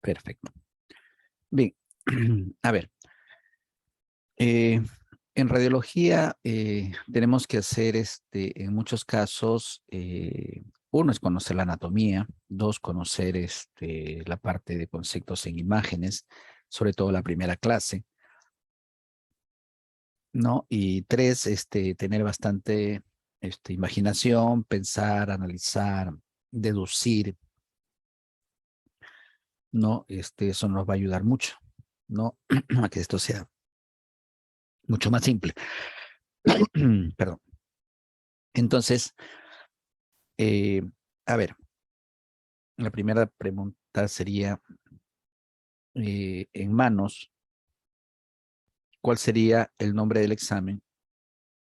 Perfecto. Bien, a ver. En radiología tenemos que hacer, en muchos casos, uno es conocer la anatomía, dos, conocer la parte de conceptos en imágenes, sobre todo la primera clase, ¿no? Y tres, tener bastante imaginación, pensar, analizar, deducir, ¿no? Eso nos va a ayudar mucho, ¿no? A que esto sea mucho más simple. Perdón. Entonces, eh, a ver, la primera pregunta sería, en manos, ¿cuál sería el nombre del examen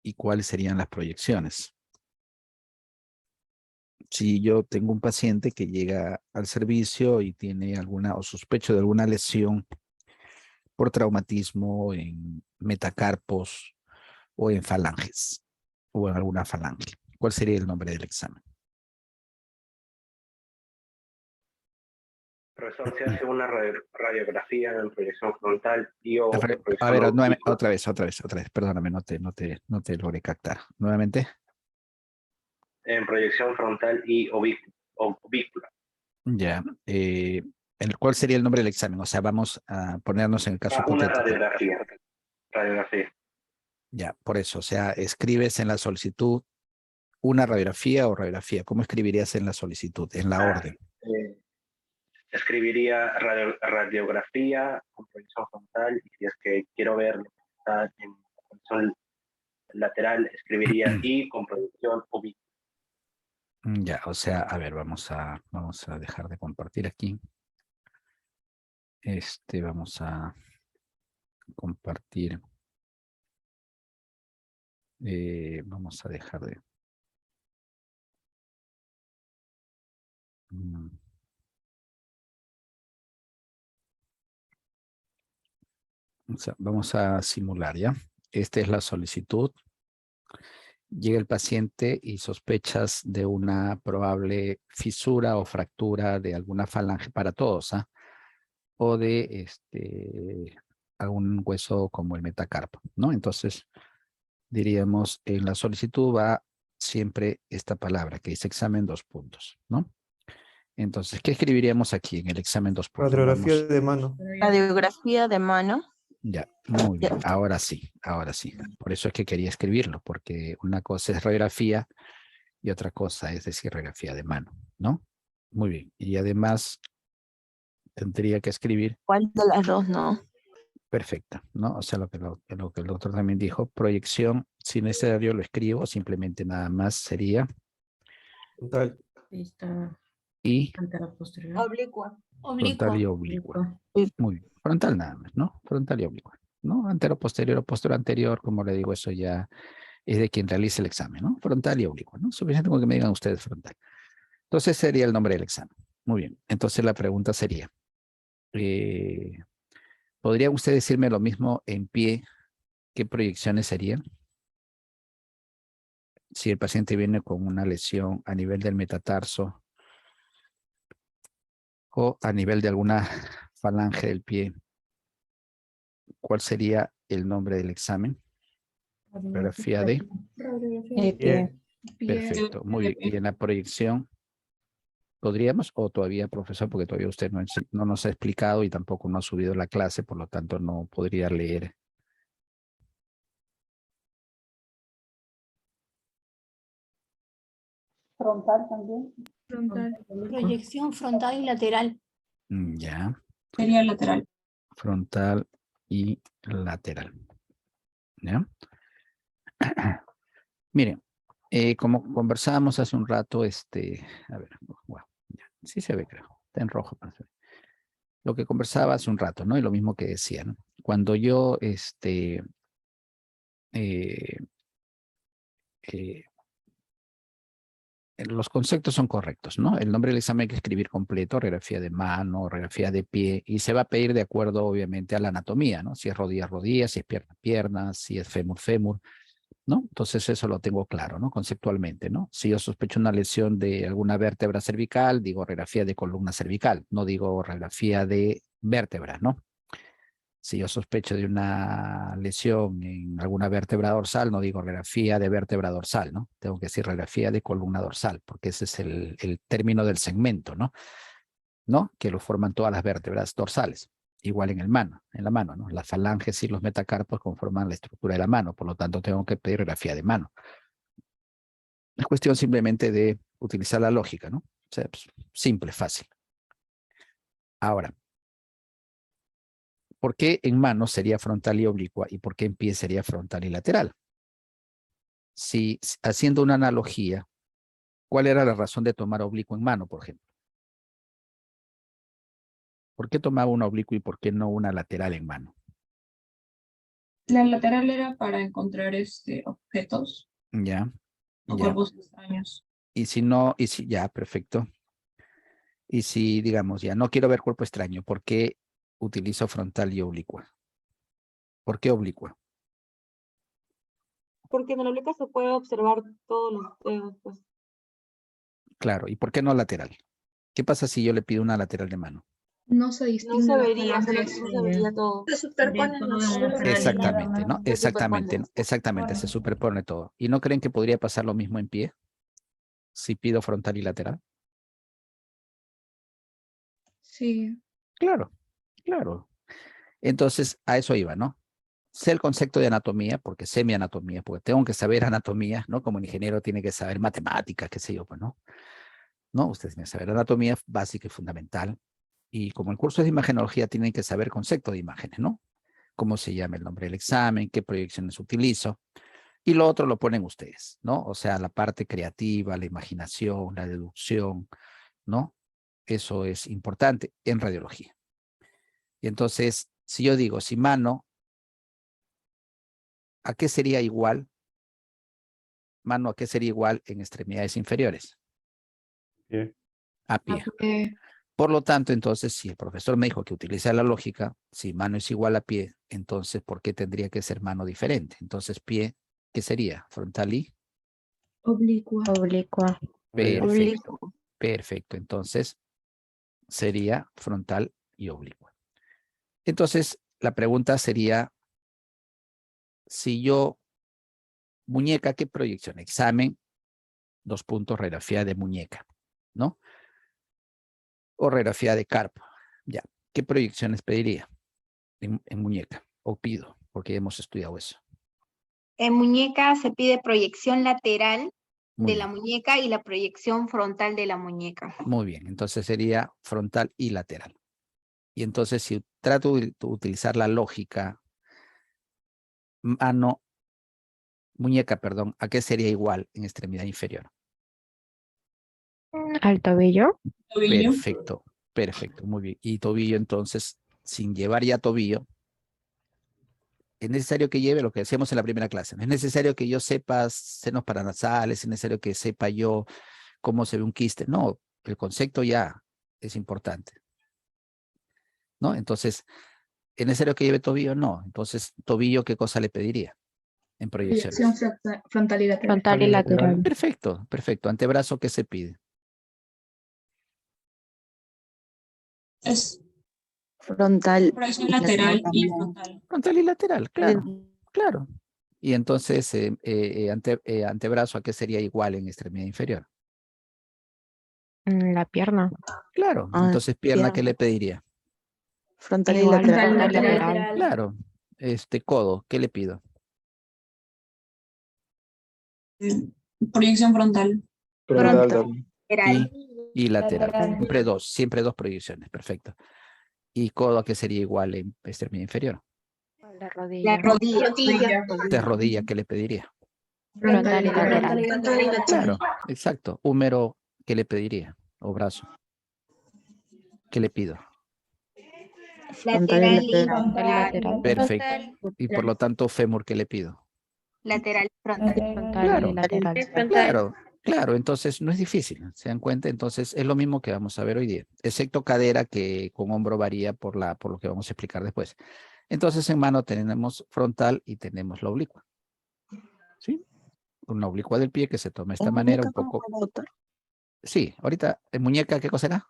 y cuáles serían las proyecciones? Si yo tengo un paciente que llega al servicio y tiene alguna o sospecho de alguna lesión por traumatismo en metacarpos o en falanges o en alguna falange, ¿cuál sería el nombre del examen? Profesor, se hace una radiografía en proyección frontal y o A proyección ver, oblicua. otra vez, perdóname, no te logré captar. Nuevamente. En proyección frontal y oblicua. Ya. ¿Cuál sería el nombre del examen? O sea, vamos a ponernos en el caso Una hipotético. radiografía. Ya, por eso. O sea, escribes en la solicitud una radiografía o radiografía. ¿Cómo escribirías en la solicitud? En la orden. Escribiría radiografía con proyección frontal y si es que quiero ver lo que está en la posición lateral, escribiría y con proyección oblicua. Ya, o sea, a ver, vamos a dejar de compartir aquí. Vamos a compartir. Vamos a dejar de. Vamos a simular, ¿ya? Esta es la solicitud. Llega el paciente y sospechas de una probable fisura o fractura de alguna falange para todos, ¿ah? O de algún hueso como el metacarpo, ¿no? Entonces, diríamos, en la solicitud va siempre esta palabra que dice examen 2 puntos, ¿no? Entonces, ¿qué escribiríamos aquí en el examen 2 puntos? Radiografía Vamos. de mano. Radiografía de mano. Ya, muy bien. Ahora sí, ahora sí. Por eso es que quería escribirlo, porque una cosa es radiografía y otra cosa es decir radiografía de mano, ¿no? Muy bien. Y además tendría que escribir. ¿Cuál de las dos no? Perfecta, ¿no? O sea, lo que el doctor también dijo, proyección, si necesario lo escribo, simplemente nada más sería. Frontal. Y Oblicua. frontal y oblicua. Muy bien. Frontal nada más, ¿no? Frontal y oblicua, ¿no? Antero posterior o posterior anterior, como le digo, eso ya es de quien realice el examen, ¿no? Frontal y oblicua, ¿no? Suficiente con que me digan ustedes frontal. Entonces sería el nombre del examen. Muy bien. Entonces la pregunta sería, ¿podría usted decirme lo mismo en pie? ¿Qué proyecciones serían? Si el paciente viene con una lesión a nivel del metatarso o a nivel de alguna falange del pie, ¿cuál sería el nombre del examen? Radiografía de Pie. Perfecto, muy bien. Y en la proyección, ¿podríamos o todavía, profesor, porque todavía usted no nos ha explicado y tampoco no ha subido la clase, por lo tanto no podría leer? Frontal también. Frontal. Proyección frontal y lateral. Ya. Sería lateral. Frontal y lateral. ¿Ya? Miren, como conversábamos hace un rato, a ver, bueno, ya, sí se ve, creo, está en rojo. Lo que conversaba hace un rato, ¿no? Y lo mismo que decía, ¿no? Cuando yo, los conceptos son correctos, ¿no? El nombre del examen hay que escribir completo, radiografía de mano, radiografía de pie, y se va a pedir de acuerdo, obviamente, a la anatomía, ¿no? Si es rodilla, rodilla, si es pierna, pierna, si es fémur, fémur, ¿no? Entonces eso lo tengo claro, ¿no? Conceptualmente, ¿no? Si yo sospecho una lesión de alguna vértebra cervical, digo radiografía de columna cervical, no digo radiografía de vértebra, ¿no? Si yo sospecho de una lesión en alguna vértebra dorsal, no digo radiografía de vértebra dorsal, ¿no? Tengo que decir radiografía de columna dorsal, porque ese es el término del segmento, ¿no? ¿No? Que lo forman todas las vértebras dorsales. Igual en la mano, ¿no? Las falanges y los metacarpos conforman la estructura de la mano, por lo tanto tengo que pedir radiografía de mano. Es cuestión simplemente de utilizar la lógica, ¿no? O sea, pues, simple, fácil. Ahora, ¿por qué en mano sería frontal y oblicua y por qué en pie sería frontal y lateral? Si haciendo una analogía, ¿cuál era la razón de tomar oblicuo en mano, por ejemplo? ¿Por qué tomaba una oblicuo y por qué no una lateral en mano? La lateral era para encontrar objetos Ya, o ya. cuerpos extraños. Y si no, ya, perfecto. Y si, digamos, ya no quiero ver cuerpo extraño, ¿por qué utilizo frontal y oblicua? ¿Por qué oblicua? Porque en la oblicua se puede observar todos los dedos, pues. Claro, ¿y por qué no lateral? ¿Qué pasa si yo le pido una lateral de mano? No se No distingue se las vería, falanges, no se vería todo. se superponen los Exactamente, ¿no? Se Exactamente, superponen. ¿no? Exactamente, se superpone todo. ¿Y no creen que podría pasar lo mismo en pie? Si pido frontal y lateral. Sí. Claro, claro. Entonces, a eso iba, ¿no? Sé el concepto de anatomía, porque sé mi anatomía, porque tengo que saber anatomía, ¿no? Como un ingeniero tiene que saber matemáticas, qué sé yo, pues, ¿no? ¿No? Ustedes tienen que saber anatomía básica y fundamental. Y como el curso es de imagenología, tienen que saber concepto de imágenes, ¿no? Cómo se llama el nombre del examen, qué proyecciones utilizo. Y lo otro lo ponen ustedes, ¿no? O sea, la parte creativa, la imaginación, la deducción, ¿no? Eso es importante en radiología. Y entonces, si yo digo, si mano, ¿a qué sería igual? Mano, ¿a qué sería igual en extremidades inferiores? Pie. A pie. Por lo tanto, entonces, si el profesor me dijo que utiliza la lógica, si mano es igual a pie, entonces, ¿por qué tendría que ser mano diferente? Entonces, pie, ¿qué sería? Frontal y Oblicua. Oblicua. perfecto. Perfecto. Entonces, sería frontal y oblicua. Entonces, la pregunta sería, si yo, muñeca, ¿qué proyección? Examen, 2 puntos, radiografía de muñeca, ¿no? O radiografía de carpo. Ya. ¿Qué proyecciones pediría en muñeca? O pido, porque hemos estudiado eso. En muñeca se pide proyección lateral Muy de la bien. muñeca y la proyección frontal de la muñeca. Muy bien, entonces sería frontal y lateral. Y entonces si trato de utilizar la lógica, mano, muñeca, perdón, ¿a qué sería igual en extremidad inferior? Al tobillo. Tobillo. Perfecto, perfecto, muy bien. Y tobillo, entonces, sin llevar ya tobillo, es necesario que lleve lo que decíamos en la primera clase. No es necesario que yo sepa senos paranasales, es necesario que sepa yo cómo se ve un quiste. No, el concepto ya es importante, ¿no? Entonces, ¿es necesario que lleve tobillo? No. Entonces, tobillo, ¿qué cosa le pediría en proyecciones? Proyección frontal y lateral. Frontal y lateral. Perfecto, perfecto. Antebrazo, ¿qué se pide? Es Frontal. proyección lateral y frontal. Frontal y lateral, claro, claro. Y entonces, antebrazo, ¿a qué sería igual en extremidad inferior? La pierna. Claro, Ah, entonces pierna, ¿qué le pediría? Frontal y Igual. lateral. Frontal y lateral. Claro, codo, ¿qué le pido? Proyección frontal. Frontal Pronto. también. Lateral. Y lateral. Lateral. Siempre dos proyecciones, perfecto. ¿Y codo a qué sería igual en extremidad inferior? La La rodilla. rodilla. De rodilla, ¿qué le pediría? Frontal y lateral. Frontal y lateral. Claro, exacto. Húmero, ¿qué le pediría? O brazo. ¿Qué le pido? Lateral y Frontal y lateral. Perfecto. Y por lo tanto, fémur, ¿qué le pido? lateral y frontal. Frontal Claro, y lateral. claro, claro. Entonces, no es difícil, ¿se dan cuenta? Entonces, es lo mismo que vamos a ver hoy día, excepto cadera, que con hombro varía por lo que vamos a explicar después. Entonces, en mano tenemos frontal y tenemos la oblicua. ¿Sí? Una oblicua del pie que se toma de esta manera un poco. Sí, ahorita, ¿en muñeca qué cosa era?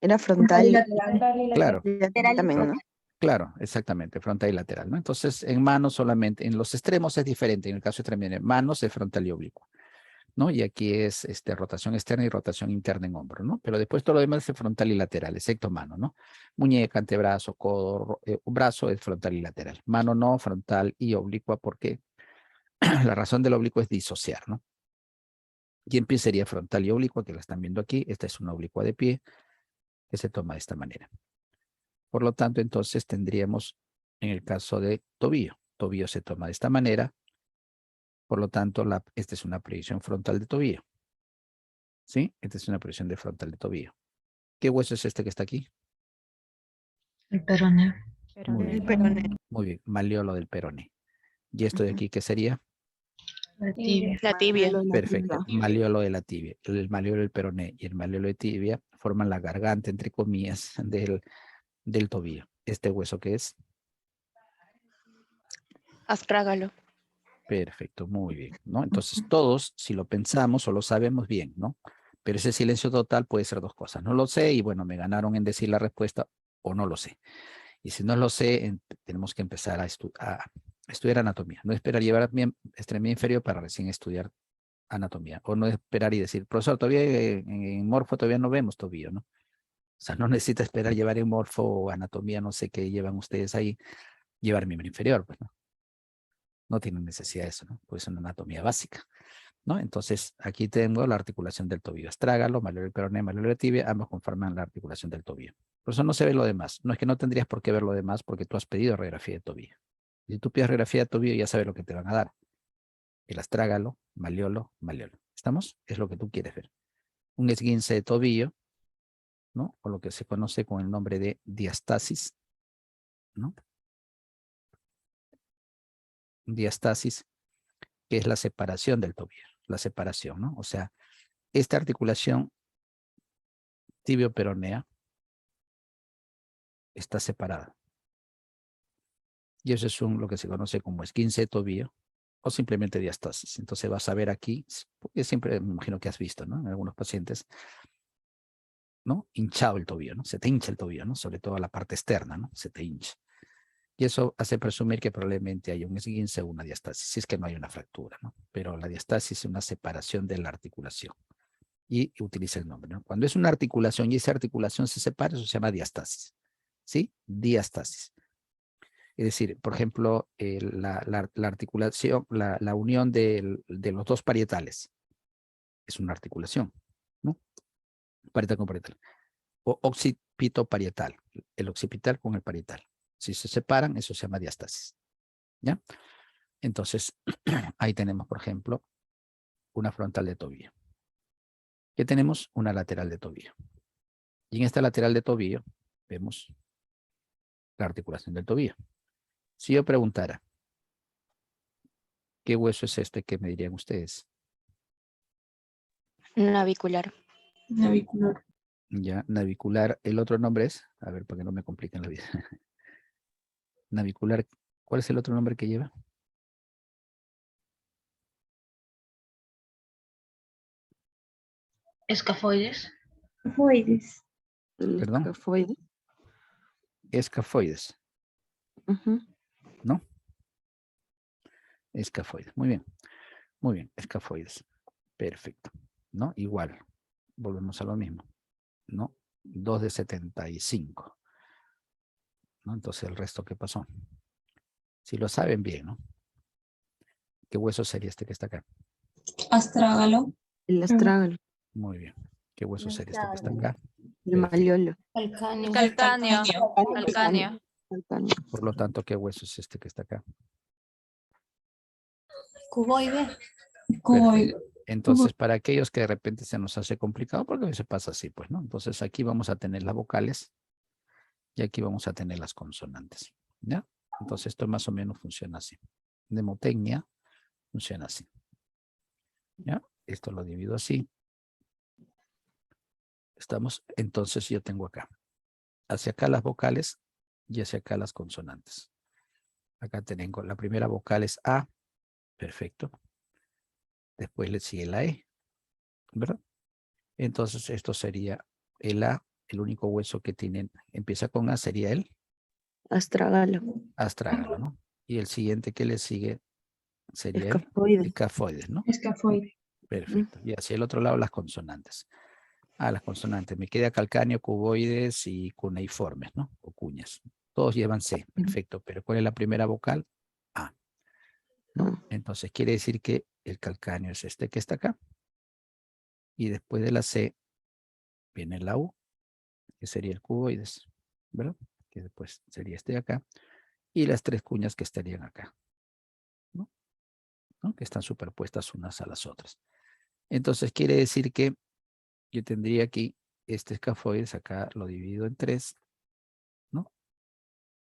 Era frontal. Claro, También, ¿no? claro, exactamente, frontal y lateral, ¿no? Entonces, en manos solamente, en los extremos es diferente, en el caso extremo, en manos es frontal y oblicua, ¿no? Y aquí es rotación externa y rotación interna en hombro, ¿no? Pero después todo lo demás es frontal y lateral, excepto mano, ¿no? Muñeca, antebrazo, codo, brazo es frontal y lateral. Mano no, frontal y oblicua, porque la razón del oblicua es disociar, ¿no? Y en pie sería frontal y oblicua, que la están viendo aquí. Esta es una oblicua de pie que se toma de esta manera. Por lo tanto, entonces tendríamos en el caso de tobillo. Tobillo se toma de esta manera. Por lo tanto, esta es una proyección frontal de tobillo. ¿Sí? Esta es una proyección de frontal de tobillo. ¿Qué hueso es este que está aquí? El peroné. Muy bien. El peroné. Muy bien. Maleolo del peroné. ¿Y esto de aquí qué sería? La tibia. La tibia. Perfecto. Maleolo de la tibia. El maleolo del peroné y el maleolo de tibia forman la garganta, entre comillas, del tobillo. ¿Este hueso qué es? Astrágalo. Perfecto, muy bien, ¿no? Entonces todos, si lo pensamos o lo sabemos bien, ¿no? Pero ese silencio total puede ser dos cosas. No lo sé y bueno, me ganaron en decir la respuesta o no lo sé. Y si no lo sé, tenemos que empezar a estudiar anatomía. No esperar llevar a mi extremidad inferior para recién estudiar anatomía. O no esperar y decir, profesor, todavía en morfo todavía no vemos tobillo, ¿no? O sea, no necesita esperar llevar en morfo o anatomía, no sé qué llevan ustedes ahí, llevar miembro inferior, pues, ¿no? No tienen necesidad de eso, ¿no? Pues es una anatomía básica, ¿no? Entonces, aquí tengo la articulación del tobillo. Astrágalo, maleolo del peroné, maleolo de tibia, ambos conforman la articulación del tobillo. Por eso no se ve lo demás. No es que no tendrías por qué ver lo demás porque tú has pedido radiografía de tobillo. Si tú pides radiografía de tobillo, ya sabes lo que te van a dar. El astrágalo, maleolo, maleolo. ¿Estamos? Es lo que tú quieres ver. Un esguince de tobillo, ¿no? O lo que se conoce con el nombre de diastasis, ¿no? Diastasis, que es la separación del tobillo, la separación, ¿no? O sea, esta articulación tibio-peronea está separada. Y eso es lo que se conoce como esguince de tobillo o simplemente diastasis. Entonces vas a ver aquí, porque siempre me imagino que has visto, ¿no? En algunos pacientes, ¿no? Hinchado el tobillo, ¿no? Se te hincha el tobillo, ¿no? Sobre todo la parte externa, ¿no? Se te hincha. Y eso hace presumir que probablemente hay un esguince o una diastasis, si es que no hay una fractura, ¿no? Pero la diastasis es una separación de la articulación. Y utiliza el nombre, ¿no? Cuando es una articulación y esa articulación se separa, eso se llama diastasis. ¿Sí? Diastasis. Es decir, por ejemplo, la articulación, la unión de los dos parietales es una articulación, ¿no? Parietal con parietal. O occipito parietal, el occipital con el parietal. Si se separan, eso se llama diastasis. ¿Ya? Entonces, ahí tenemos, por ejemplo, una frontal de tobillo. ¿Qué tenemos? Una lateral de tobillo. Y en esta lateral de tobillo vemos la articulación del tobillo. Si yo preguntara, ¿qué hueso es este? ¿Qué me dirían ustedes? Navicular. Navicular. Ya, navicular. ¿El otro nombre es? A ver, para que no me compliquen la vida. Navicular. ¿Cuál es el otro nombre que lleva? Escafoides. Escafoides. El Perdón. escafoide. Escafoides. Ujú. ¿No? Escafoides. Muy bien. Muy bien. Escafoides. Perfecto. ¿No? Igual. Volvemos a lo mismo. ¿No? 2 de 75. ¿No? Entonces, ¿el resto qué pasó? Si lo saben bien, ¿no? ¿Qué hueso sería este que está acá? Astrágalo. El astrágalo. Muy bien. ¿Qué hueso sería este que está acá? El maleolo. Calcáneo. Calcáneo. Calcáneo. Calcáneo. Por lo tanto, ¿qué hueso es este que está acá? Cuboide. Cuboide. Entonces, para aquellos que de repente se nos hace complicado, porque a veces pasa así, pues, ¿no? Entonces, aquí vamos a tener las vocales y aquí vamos a tener las consonantes, ¿ya? Entonces, esto más o menos funciona así. Mnemotecnia funciona así, ¿ya? Esto lo divido así. Estamos, entonces yo tengo acá, hacia acá las vocales y hacia acá las consonantes. Acá tengo, la primera vocal es A, Perfecto. Después le sigue la E, ¿verdad? Entonces esto sería el A, el único hueso que tienen, empieza con A, sería el Astrágalo. astrágalo, ¿no? Y el siguiente que le sigue sería el Escafoide. escafoides, ¿no? Escafoide. Perfecto. Y hacia el otro lado las consonantes. Las consonantes. Me queda calcáneo, cuboides y cuneiformes, ¿no? O cuñas. Todos llevan C, perfecto. Pero ¿cuál es la primera vocal? A, ¿no? Entonces quiere decir que el calcáneo es este que está acá. Y después de la C viene la U, que sería el cuboides, ¿verdad? Que después sería este de acá. Y las tres cuñas que estarían acá, ¿no? Que están superpuestas unas a las otras. Entonces quiere decir que yo tendría aquí este escafoides, acá lo divido en 3, ¿no?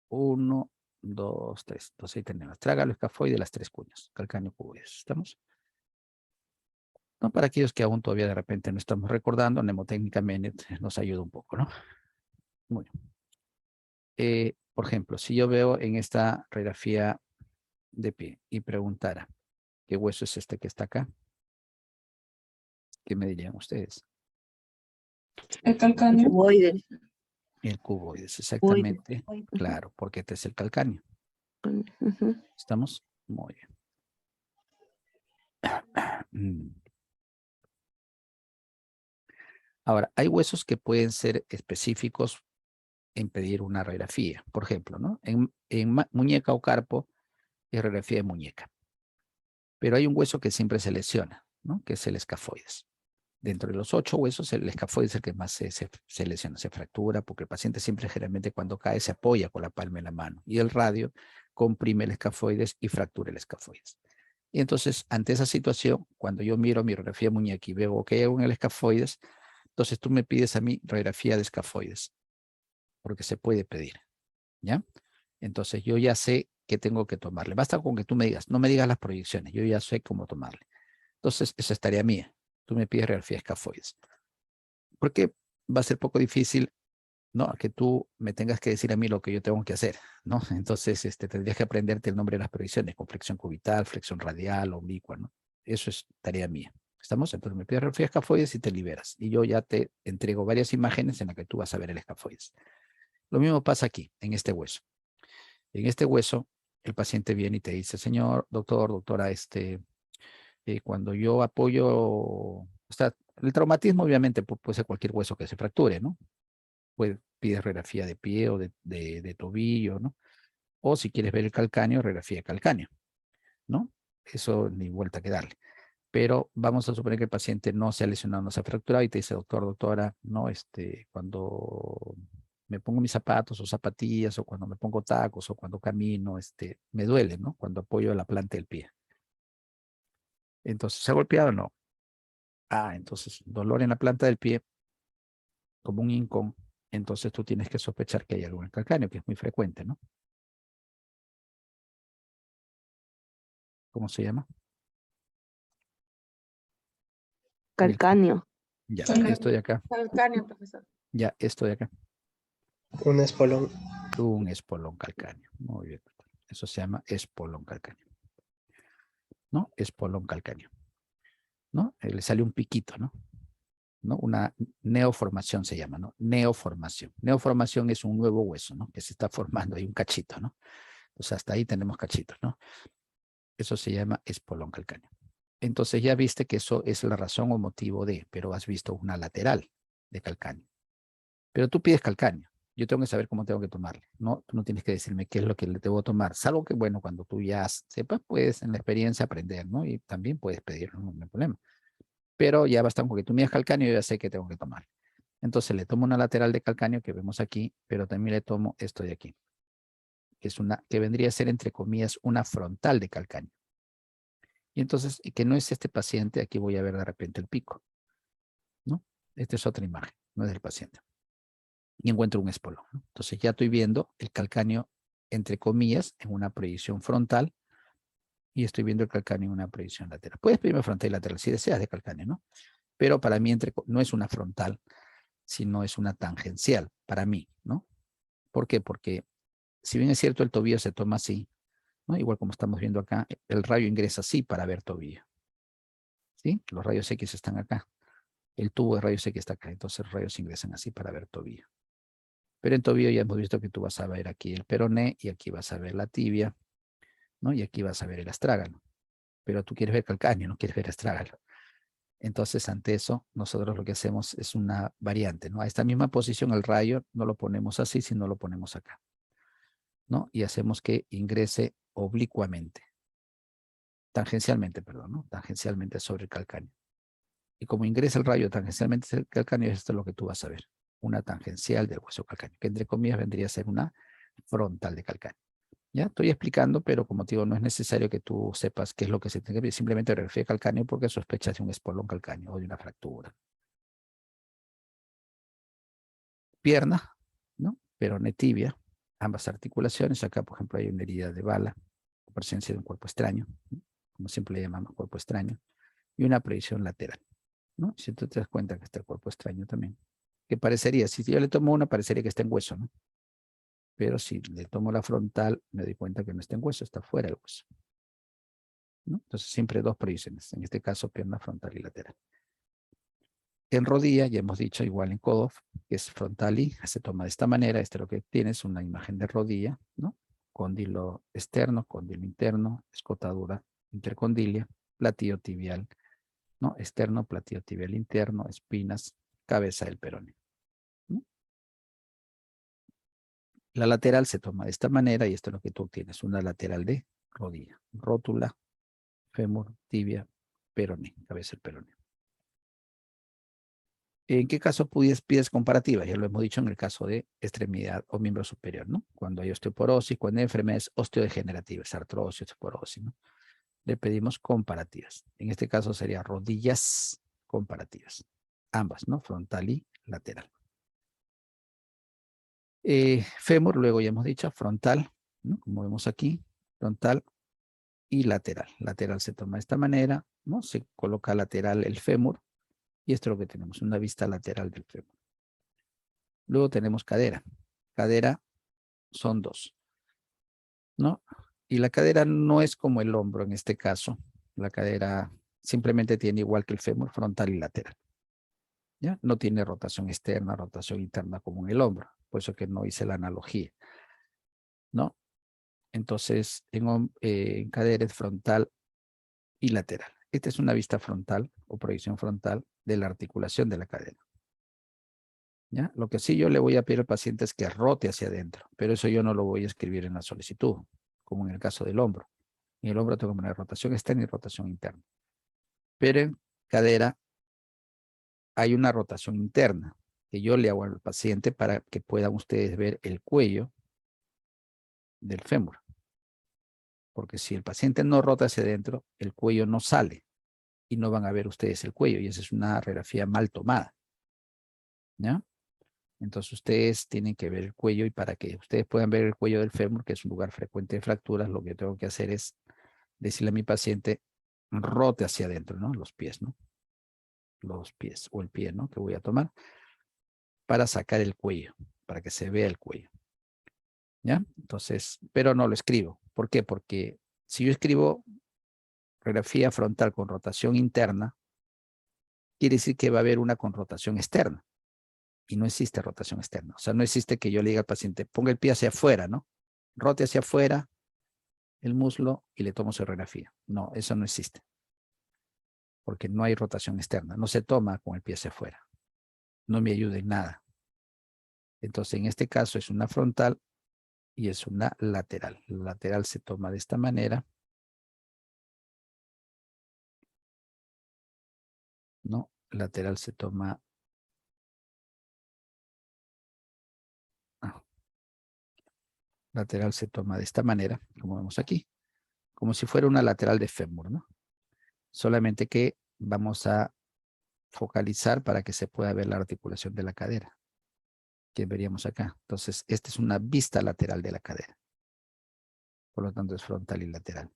1, 2, 3. Entonces ahí tenemos trágalo, escafoide, las tres cuñas, calcáneo, cuboides. ¿Estamos? ¿No? Para aquellos que aún todavía de repente no estamos recordando, mnemotécnicamente nos ayuda un poco, ¿no? Muy bien. Por ejemplo, si yo veo en esta radiografía de pie y preguntara, ¿qué hueso es este que está acá? ¿Qué me dirían ustedes? El calcáneo. Cuboide. El cuboides, exactamente. Claro, porque este es el calcáneo. Ujú. ¿Estamos? Muy bien. Ahora, hay huesos que pueden ser específicos en pedir una radiografía. Por ejemplo, ¿no? En muñeca o carpo es radiografía de muñeca. Pero hay un hueso que siempre se lesiona, ¿no? Que es el escafoides. Dentro de los 8 huesos, el escafoides es el que más se lesiona, se fractura, porque el paciente siempre generalmente cuando cae se apoya con la palma de la mano. Y el radio comprime el escafoides y fractura el escafoides. Y entonces, ante esa situación, cuando yo miro mi radiografía de muñeca y veo que hay algo en el escafoides, entonces tú me pides a mí radiografía de escafoides, porque se puede pedir, ¿ya? Entonces yo ya sé qué tengo que tomarle. Basta con que tú me digas, no me digas las proyecciones, yo ya sé cómo tomarle. Entonces, esa es tarea mía. Tú me pides radiografía de escafoides. Porque va a ser poco difícil, ¿no? Que tú me tengas que decir a mí lo que yo tengo que hacer, ¿no? Entonces, tendrías que aprenderte el nombre de las proyecciones, con flexión cubital, flexión radial, oblicua, ¿no? Eso es tarea mía. ¿Estamos? Entonces me pides radiografía de escafoides y te liberas. Y yo ya te entrego varias imágenes en las que tú vas a ver el escafoides. Lo mismo pasa aquí, en este hueso. En este hueso, el paciente viene y te dice, señor, doctor, doctora, cuando yo apoyo, o sea, el traumatismo obviamente puede ser cualquier hueso que se fracture, ¿no? Pides radiografía de pie o de tobillo, ¿no? O si quieres ver el calcáneo, radiografía de calcáneo, ¿no? Eso ni vuelta que darle. Pero vamos a suponer que el paciente no se ha lesionado, no se ha fracturado y te dice, doctor, doctora, no, cuando me pongo mis zapatos o zapatillas o cuando me pongo tacos o cuando camino, me duele, ¿no? Cuando apoyo la planta del pie. Entonces, ¿se ha golpeado o no? Entonces, dolor en la planta del pie, como un hincón, entonces tú tienes que sospechar que hay algo en el calcáneo, que es muy frecuente, ¿no? ¿Cómo se llama? Calcáneo. Ya, Calcáneo. esto de acá. Calcáneo, profesor. Ya, esto de acá. Un espolón. Un espolón calcáneo. Muy bien. Eso se llama espolón calcáneo. ¿No? Espolón calcáneo. ¿No? Le sale un piquito, ¿no? ¿No? Una neoformación se llama, ¿no? Neoformación. Neoformación es un nuevo hueso, ¿no? Que se está formando, hay un cachito, ¿no? Entonces hasta ahí tenemos cachitos, ¿no? Eso se llama espolón calcáneo. Entonces ya viste que eso es la razón o motivo de, pero has visto una lateral de calcáneo. Pero tú pides calcáneo. Yo tengo que saber cómo tengo que tomarle, ¿no? Tú no tienes que decirme qué es lo que le debo tomar. Salvo que, bueno, cuando tú ya sepas, puedes en la experiencia aprender, ¿no? Y también puedes pedir, no hay problema. Pero ya basta con que tú me digas calcáneo, yo ya sé que tengo que tomar. Entonces le tomo una lateral de calcáneo que vemos aquí, pero también le tomo esto de aquí, que vendría a ser, entre comillas, una frontal de calcáneo. Y entonces, que no es este paciente, aquí voy a ver de repente el pico, ¿no? Esta es otra imagen, no es del paciente. Y encuentro un espolón, ¿no? Entonces ya estoy viendo el calcáneo, entre comillas, en una proyección frontal, y estoy viendo el calcáneo en una proyección lateral. Puedes pedirme frontal y lateral si deseas de calcáneo, ¿no? Pero para mí no es una frontal, sino es una tangencial, para mí, ¿no? ¿Por qué? Porque si bien es cierto el tobillo se toma así, ¿no? Igual como estamos viendo acá, el rayo ingresa así para ver tobillo. ¿Sí? Los rayos X están acá. El tubo de rayos X está acá. Entonces los rayos ingresan así para ver tobillo. Pero en tobillo ya hemos visto que tú vas a ver aquí el peroné y aquí vas a ver la tibia, ¿no? Y aquí vas a ver el astrágalo. Pero tú quieres ver calcáneo, no quieres ver astrágalo. Entonces, ante eso, nosotros lo que hacemos es una variante, ¿no? A esta misma posición el rayo no lo ponemos así, sino lo ponemos acá, ¿no? Y hacemos que ingrese oblicuamente, tangencialmente, perdón, ¿no? Tangencialmente sobre el calcáneo. Y como ingresa el rayo tangencialmente sobre el calcáneo, esto es lo que tú vas a ver, una tangencial del hueso calcáneo, que entre comillas vendría a ser una frontal de calcáneo. Ya estoy explicando, pero como te digo, no es necesario que tú sepas qué es lo que se tiene que ver, simplemente radiografía calcáneo porque sospechas de un espolón calcáneo o de una fractura. Pierna, ¿no? Peroné tibia, ambas articulaciones. Acá, por ejemplo, hay una herida de bala, presencia de un cuerpo extraño, ¿no? Como siempre le llamamos cuerpo extraño, y una proyección lateral, ¿no? Si tú te das cuenta que está el cuerpo extraño también, que parecería, si yo le tomo una, parecería que está en hueso, ¿no? Pero si le tomo la frontal, me doy cuenta que no está en hueso, está fuera del hueso, ¿no? Entonces siempre dos proyecciones, en este caso pierna frontal y lateral. En rodilla, ya hemos dicho, igual en codo, que es frontal y se toma de esta manera. Este es lo que tienes, una imagen de rodilla, ¿no? Cóndilo externo, cóndilo interno, escotadura intercondilia, platillo tibial, ¿no? Externo, platillo tibial interno, espinas, cabeza del peroné, ¿no? La lateral se toma de esta manera y esto es lo que tú tienes, una lateral de rodilla, rótula, fémur, tibia, peroné, cabeza del peroné. ¿En qué caso pides comparativa? Ya lo hemos dicho en el caso de extremidad o miembro superior, ¿no? Cuando hay osteoporosis, cuando hay enfermedades osteodegenerativas, artrosis, osteoporosis, ¿no? Le pedimos comparativas. En este caso sería rodillas comparativas. Ambas, ¿no? Frontal y lateral. Fémur, luego ya hemos dicho, frontal, ¿no? Como vemos aquí, frontal y lateral. Lateral se toma de esta manera, ¿no? Se coloca lateral el fémur y esto es lo que tenemos, una vista lateral del fémur. Luego tenemos cadera. Cadera son dos, ¿no? Y la cadera no es como el hombro en este caso. La cadera simplemente tiene igual que el fémur, frontal y lateral. ¿Ya? No tiene rotación externa, rotación interna como en el hombro. Por eso que no hice la analogía, ¿no? Entonces, en cadera es frontal y lateral. Esta es una vista frontal o proyección frontal de la articulación de la cadera. ¿Ya? Lo que sí yo le voy a pedir al paciente es que rote hacia adentro, pero eso yo no lo voy a escribir en la solicitud, como en el caso del hombro. En el hombro tengo que poner rotación externa y rotación interna. Pero en cadera hay una rotación interna que yo le hago al paciente para que puedan ustedes ver el cuello del fémur. Porque si el paciente no rota hacia adentro, el cuello no sale y no van a ver ustedes el cuello y esa es una radiografía mal tomada. ¿Ya? Entonces ustedes tienen que ver el cuello y para que ustedes puedan ver el cuello del fémur, que es un lugar frecuente de fracturas, lo que yo tengo que hacer es decirle a mi paciente, rote hacia adentro, ¿no? Los pies, ¿no? Los pies o el pie, ¿no? Que voy a tomar para sacar el cuello, para que se vea el cuello. ¿Ya? Entonces, pero no lo escribo. ¿Por qué? Porque si yo escribo radiografía frontal con rotación interna, quiere decir que va a haber una con rotación externa. Y no existe rotación externa. O sea, no existe que yo le diga al paciente, ponga el pie hacia afuera, ¿no? Rote hacia afuera el muslo y le tomo su radiografía. No, eso no existe. Porque no hay rotación externa. No se toma con el pie hacia afuera. No me ayuda en nada. Entonces, en este caso es una frontal y es una lateral. La lateral se toma de esta manera. No, lateral se toma. Lateral se toma de esta manera, como vemos aquí. Como si fuera una lateral de fémur, ¿no? Solamente que vamos a focalizar para que se pueda ver la articulación de la cadera, que veríamos acá. Entonces, esta es una vista lateral de la cadera. Por lo tanto, es frontal y lateral.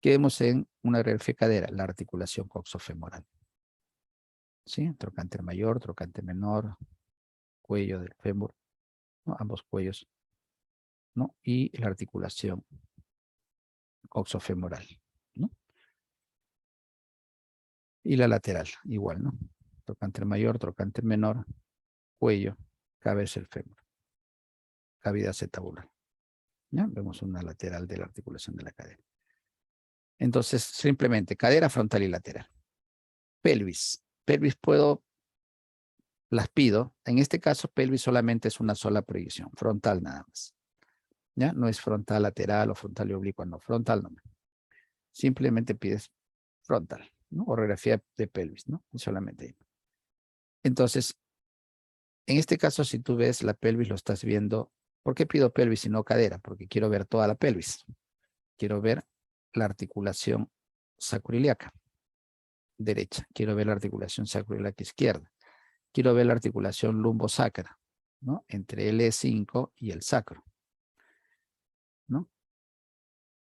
¿Qué vemos en una radiografía cadera? La articulación coxofemoral. ¿Sí? Trocánter mayor, trocánter menor, cuello del fémur, ¿no? Ambos cuellos, ¿no? Y la articulación coxofemoral, ¿no? Y la lateral, igual, ¿no? Trocánter mayor, trocánter menor, cuello, cabeza del fémur, cavidad acetabular. ¿Ya? Vemos una lateral de la articulación de la cadera. Entonces, simplemente cadera, frontal y lateral. Pelvis. Pelvis las pido. En este caso, pelvis solamente es una sola proyección, frontal nada más. ¿Ya? No es frontal lateral o frontal y oblicuo, no, frontal no. Simplemente pides frontal, ¿no? O radiografía de pelvis, ¿no? Solamente ahí. Entonces, en este caso, si tú ves la pelvis, lo estás viendo. ¿Por qué pido pelvis y no cadera? Porque quiero ver toda la pelvis. Quiero ver la articulación sacroiliaca derecha. Quiero ver la articulación sacroiliaca izquierda. Quiero ver la articulación lumbosacra, ¿no? Entre el E5 y el sacro, ¿no?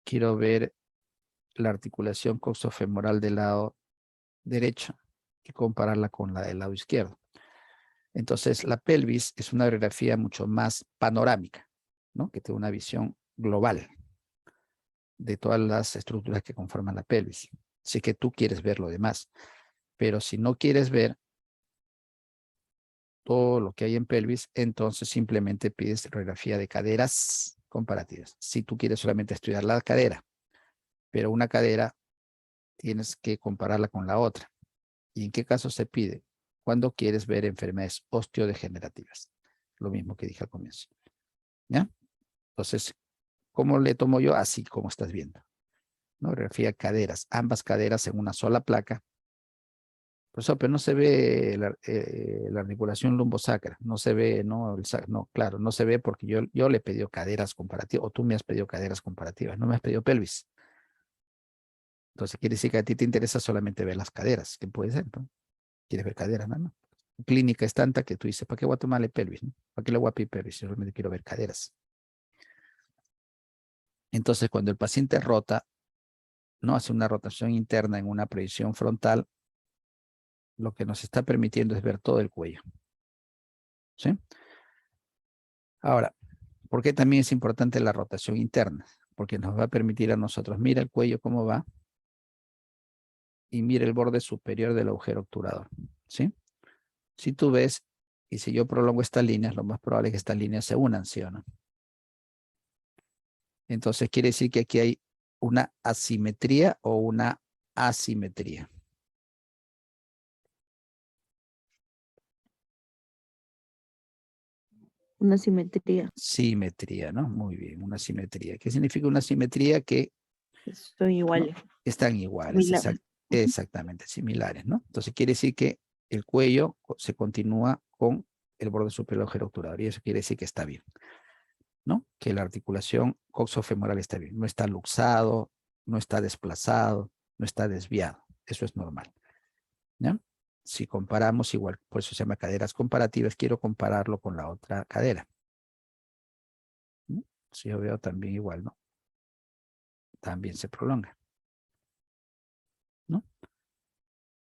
Quiero ver la articulación coxofemoral del lado derecho y compararla con la del lado izquierdo. Entonces, la pelvis es una radiografía mucho más panorámica, ¿no? Que tiene una visión global de todas las estructuras que conforman la pelvis. Sé que tú quieres ver lo demás, pero si no quieres ver todo lo que hay en pelvis, entonces simplemente pides radiografía de caderas comparativas. Si tú quieres solamente estudiar la cadera, pero una cadera tienes que compararla con la otra. ¿Y en qué caso se pide? Cuando quieres ver enfermedades osteodegenerativas. Lo mismo que dije al comienzo. ¿Ya? Entonces, ¿cómo le tomo yo? Así como estás viendo, ¿no? Radiografía caderas, ambas caderas en una sola placa. Profesor, pero no se ve la articulación lumbosacra, no se ve, ¿no? No, claro, no se ve porque yo le he pedido caderas comparativas, o tú me has pedido caderas comparativas, no me has pedido pelvis. Entonces quiere decir que a ti te interesa solamente ver las caderas, que puede ser, ¿no? Quieres ver caderas, ¿no? Clínica es tanta que tú dices, ¿para qué voy a tomarle pelvis? ¿No? ¿Para qué le voy a pedir pelvis? Yo solamente quiero ver caderas. Entonces cuando el paciente rota, no hace una rotación interna en una proyección frontal, lo que nos está permitiendo es ver todo el cuello. ¿Sí? Ahora, ¿por qué también es importante la rotación interna? Porque nos va a permitir a nosotros, mira el cuello cómo va, y mira el borde superior del agujero obturador. ¿Sí? Si tú ves, y si yo prolongo estas líneas, lo más probable es que estas líneas se unan, ¿sí o no? Entonces quiere decir que aquí hay una asimetría o una asimetría. Una simetría. Simetría, ¿no? Muy bien, una simetría. ¿Qué significa una simetría? Que Son iguales. están iguales, exactamente, similares, ¿no? Entonces quiere decir que el cuello se continúa con el borde superior del agujero obturador y eso quiere decir que está bien, ¿no? Que la articulación coxofemoral está bien, no está luxado, no está desplazado, no está desviado, eso es normal, ¿ya? Si comparamos igual, por eso se llama caderas comparativas, quiero compararlo con la otra cadera. ¿No? Si yo veo también igual, ¿no? También se prolonga, ¿no?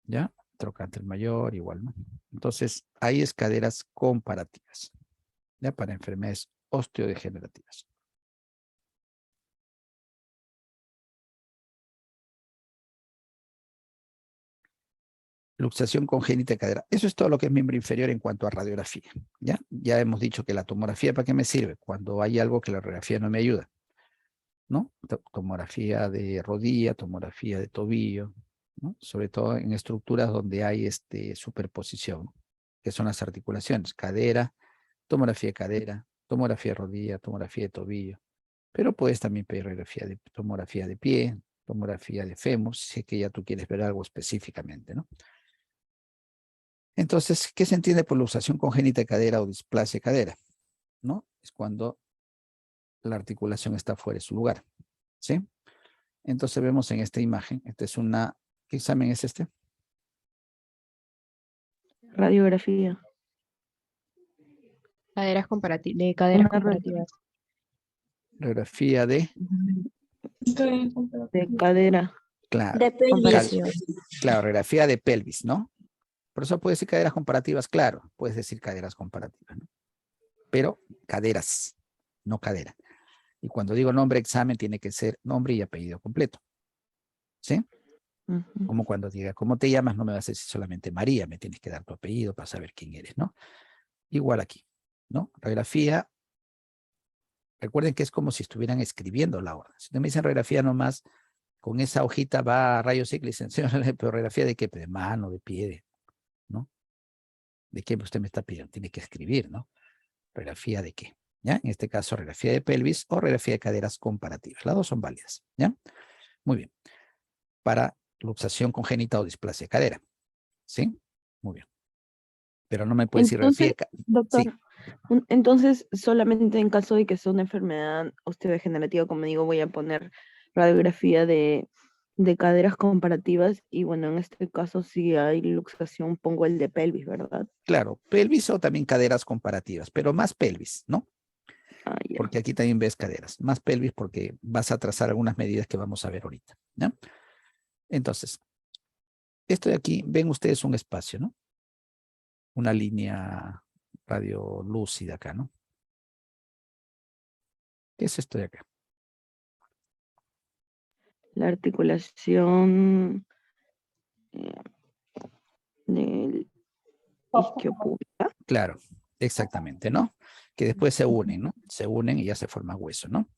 ¿Ya? Trocánter mayor, igual, ¿no? Entonces, ahí es caderas comparativas, ¿ya? Para enfermedades osteodegenerativas. Luxación congénita de cadera. Eso es todo lo que es miembro inferior en cuanto a radiografía, ¿ya? Ya hemos dicho que la tomografía, ¿para qué me sirve? Cuando hay algo que la radiografía no me ayuda, ¿no? Tomografía de rodilla, tomografía de tobillo, ¿no? Sobre todo en estructuras donde hay superposición, que son las articulaciones, cadera, tomografía de rodilla, tomografía de tobillo. Pero puedes también pedir tomografía de pie, tomografía de fémur, si es que ya tú quieres ver algo específicamente, ¿no? Entonces, ¿qué se entiende por luxación congénita de cadera o displasia de cadera? ¿No? Es cuando la articulación está fuera de su lugar, ¿sí? Entonces vemos en esta imagen, ¿qué examen es este? Radiografía. Caderas comparativas, de caderas Una comparativas. Radiografía de... De cadera. Claro, De pelvis. Comparativas. claro, radiografía de pelvis, ¿no? Por eso puedes decir caderas comparativas, claro, puedes decir caderas comparativas, ¿no? Pero caderas, no cadera. Y cuando digo nombre examen, tiene que ser nombre y apellido completo. ¿Sí? Ujú. Como cuando diga, ¿cómo te llamas? No me vas a decir solamente María, me tienes que dar tu apellido para saber quién eres, ¿no? Igual aquí, ¿no? Radiografía, recuerden que es como si estuvieran escribiendo la orden. Si no me dicen radiografía nomás, con esa hojita va a rayos X, licenciado, pero radiografía de qué, de mano, de pie, ¿no? ¿De qué usted me está pidiendo? Tiene que escribir, ¿no? Radiografía de qué, ¿ya? En este caso, radiografía de pelvis o radiografía de caderas comparativas. Las dos son válidas, ¿ya? Muy bien. Para luxación congénita o displasia de cadera, ¿sí? Muy bien. Pero no me puede decir Entonces, radiografía. doctor, Sí, entonces solamente en caso de que sea una enfermedad osteodegenerativa, como digo, voy a poner radiografía de caderas comparativas y bueno, en este caso si hay luxación pongo el de pelvis, ¿verdad? claro, pelvis o también caderas comparativas, pero más pelvis, ¿no? Ah, ya. Porque aquí también ves caderas. Más pelvis porque vas a trazar algunas medidas que vamos a ver ahorita, ¿no? Entonces, esto de aquí, ven ustedes un espacio, ¿no? Una línea radiolúcida acá, ¿no? ¿Qué es esto de acá? La articulación del isquiopúbica. Claro, exactamente, ¿no? Que después se unen, ¿no? Se unen y ya se forma hueso, ¿no?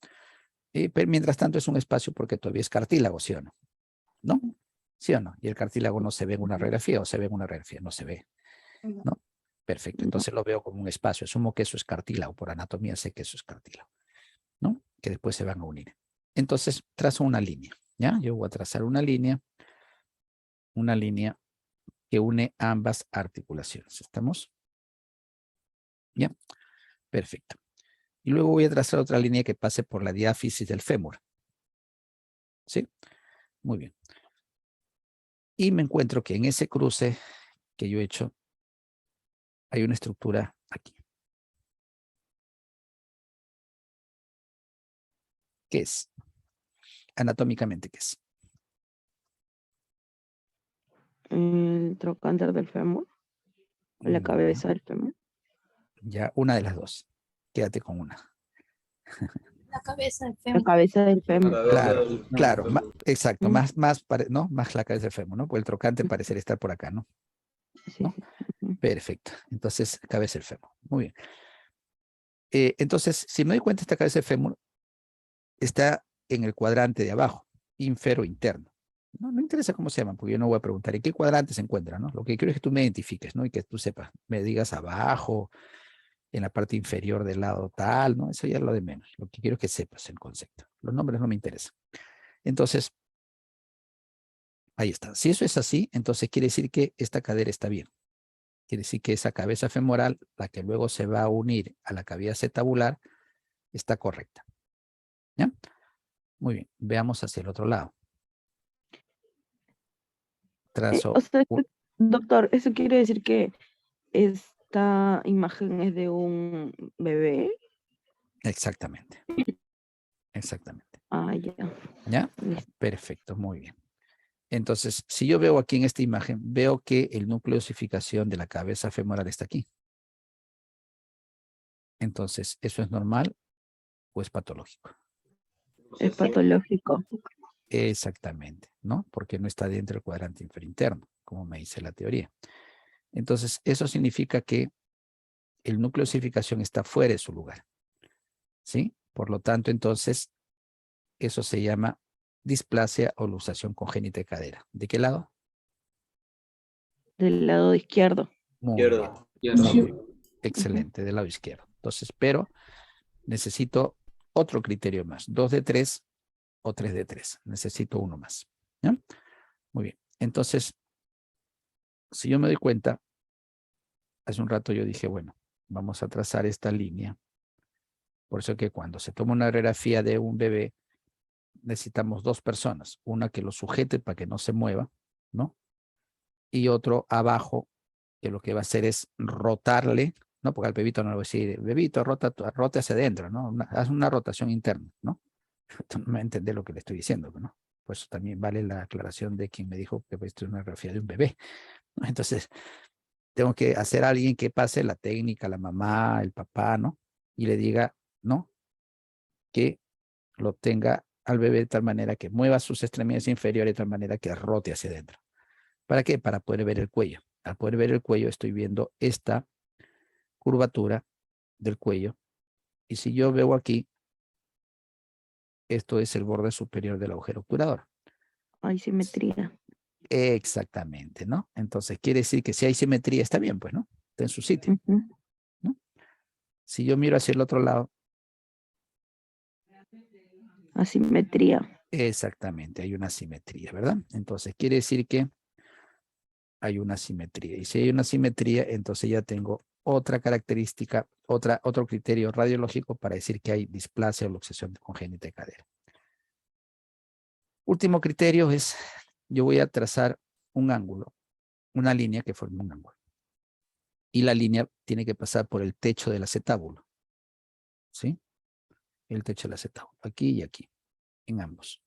Pero mientras tanto es un espacio porque todavía es cartílago, ¿sí o no? ¿No? ¿Sí o no? Y el cartílago no se ve en una radiografía o se ve en una radiografía, no se ve, ¿no? Perfecto, entonces lo veo como un espacio. Asumo que eso es cartílago, por anatomía sé que eso es cartílago, ¿no? Que después se van a unir. Entonces trazo una línea, ¿ya? Yo voy a trazar una línea que une ambas articulaciones. ¿Estamos? ¿Ya? Perfecto. Y luego voy a trazar otra línea que pase por la diáfisis del fémur. ¿Sí? Muy bien. Y me encuentro que en ese cruce que yo he hecho hay una estructura aquí. ¿Qué es? Anatómicamente, ¿qué es? El trocánter del fémur, la cabeza del fémur. Ya, una de las dos. Quédate con una. La cabeza del La fémur. cabeza del fémur. Claro, claro, exacto, Mm, ¿no? Más la cabeza del fémur, ¿no? Pues el trocante parecería estar por acá, ¿no? sí, ¿No? sí. Ujú. Perfecto. Entonces, cabeza del fémur. Muy bien. Entonces, si me doy cuenta, esta cabeza del fémur está en el cuadrante de abajo, infero interno. No, no interesa cómo se llaman, porque yo no voy a preguntar en qué cuadrante se encuentra, ¿no? Lo que quiero es que tú me identifiques, ¿no? Y que tú sepas, me digas abajo, en la parte inferior del lado tal, ¿no? Eso ya es lo de menos. Lo que quiero es que sepas el concepto. Los nombres no me interesan. Entonces, ahí está. Si eso es así, entonces quiere decir que esta cadera está bien. Quiere decir que esa cabeza femoral, la que luego se va a unir a la cavidad acetabular, está correcta. ¿Ya? Muy bien. Veamos hacia el otro lado. O Trazo. sea, doctor, ¿eso quiere decir que esta imagen es de un bebé? Exactamente. Exactamente. Ah, ya. ¿Ya? Listo. Perfecto. Muy bien. Entonces, si yo veo aquí en esta imagen, veo que el núcleo de osificación de la cabeza femoral está aquí. Entonces, ¿eso es normal o es patológico? Es patológico. Exactamente, ¿no? Porque no está dentro del cuadrante inferinterno, como me dice la teoría. Entonces, eso significa que el núcleo de osificación está fuera de su lugar, ¿sí? Por lo tanto, entonces, eso se llama displasia o luxación congénita de cadera. ¿De qué lado? Del lado izquierdo. Muy bien, muy bien. Excelente, del lado izquierdo. Entonces, pero necesito otro criterio más, 2 de 3 o 3 de 3. Necesito uno más, ¿ya? Muy bien. Entonces, si yo me doy cuenta, hace un rato yo dije, bueno, vamos a trazar esta línea. Por eso que cuando se toma una radiografía de un bebé, necesitamos dos personas. Una que lo sujete para que no se mueva, ¿no? Y otro abajo, que lo que va a hacer es rotarle, ¿no? Porque al bebito no le voy a decir, bebito, rote hacia adentro, ¿no? Haz una rotación interna, ¿no? Tú no me entendés lo que le estoy diciendo, ¿no? Por eso también vale la aclaración de quien me dijo que esto es una radiografía de un bebé, ¿no? Entonces, tengo que hacer a alguien que pase la técnica, la mamá, el papá, ¿no? Y le diga, ¿no? Que lo tenga al bebé de tal manera que mueva sus extremidades inferiores de tal manera que rote hacia adentro. ¿Para qué? Para poder ver el cuello. Al poder ver el cuello estoy viendo esta curvatura del cuello. Y si yo veo aquí, esto es el borde superior del agujero obturador. Hay simetría. Exactamente, ¿no? Entonces quiere decir que si hay simetría está bien, pues, ¿no? Está en su sitio, Ujú. ¿no? Si yo miro hacia el otro lado, Asimetría. exactamente, hay una simetría, ¿verdad? Entonces quiere decir que hay una simetría. Y si hay una simetría, entonces ya tengo otra característica, otro criterio radiológico para decir que hay displasia o luxación congénita de cadera. Último criterio es, yo voy a trazar un ángulo, una línea que forma un ángulo. Y la línea tiene que pasar por el techo del acetábulo. ¿Sí? El techo del acetábulo. Aquí y aquí. En ambos.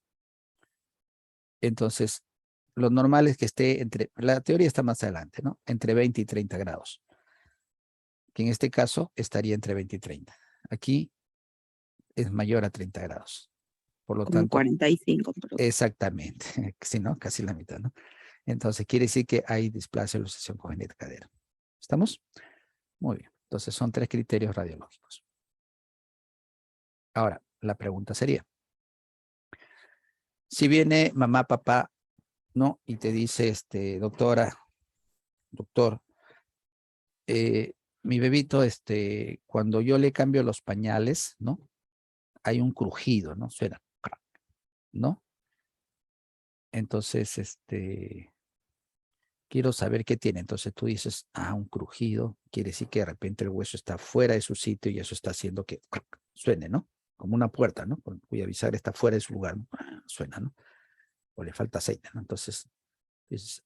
Entonces, lo normal es que esté entre, la teoría está más adelante, ¿no? Entre 20 y 30 grados. Que en este caso estaría entre 20 y 30. Aquí es mayor a 30 grados. Por lo Como tanto, 45. Pero... exactamente. Sí, ¿no? Casi la mitad, ¿no? Entonces, quiere decir que hay displasia o luxación congénita de cadera. ¿Estamos? Muy bien. Entonces, son 3 criterios radiológicos. Ahora, la pregunta sería, si viene mamá, papá, ¿no? Y te dice, doctora, doctor, mi bebito, cuando yo le cambio los pañales, ¿no? Hay un crujido, ¿no? Suena, crack, ¿no? Entonces, quiero saber qué tiene. Entonces tú dices, un crujido, quiere decir que de repente el hueso está fuera de su sitio y eso está haciendo que crack, suene, ¿no? Como una puerta, ¿no? Cuya bisagra está fuera de su lugar, ¿no? Suena, ¿no? O le falta aceite, ¿no? Entonces, dices,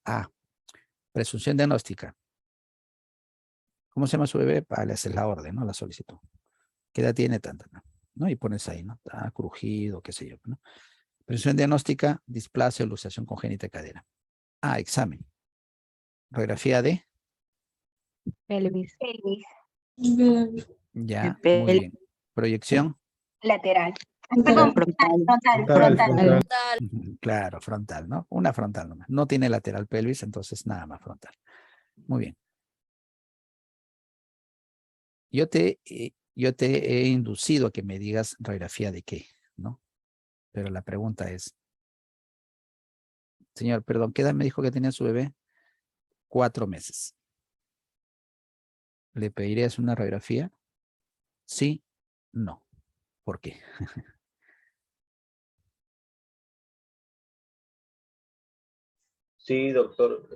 presunción diagnóstica. ¿Cómo se llama su bebé? Le haces la orden, ¿no? La solicitud. ¿Qué edad tiene? Tanta, ¿no? Y pones ahí, ¿no? Está crujido, qué sé yo, ¿no? Presunción diagnóstica, displasia o luxación congénita de cadera. Examen. Radiografía de. Pelvis. Pelvis. Ya, De muy bien. Proyección. Lateral. Lateral. Perdón, Frontal. frontal. Claro, frontal, ¿no? Una frontal nomás. No tiene lateral pelvis, entonces nada más frontal. Muy bien. Yo te he inducido a que me digas radiografía de qué, ¿no? Pero la pregunta es, señor, perdón, ¿qué edad me dijo que tenía su bebé? 4 meses. ¿Le pedirías una radiografía? Sí, no. ¿Por qué? Sí, doctor,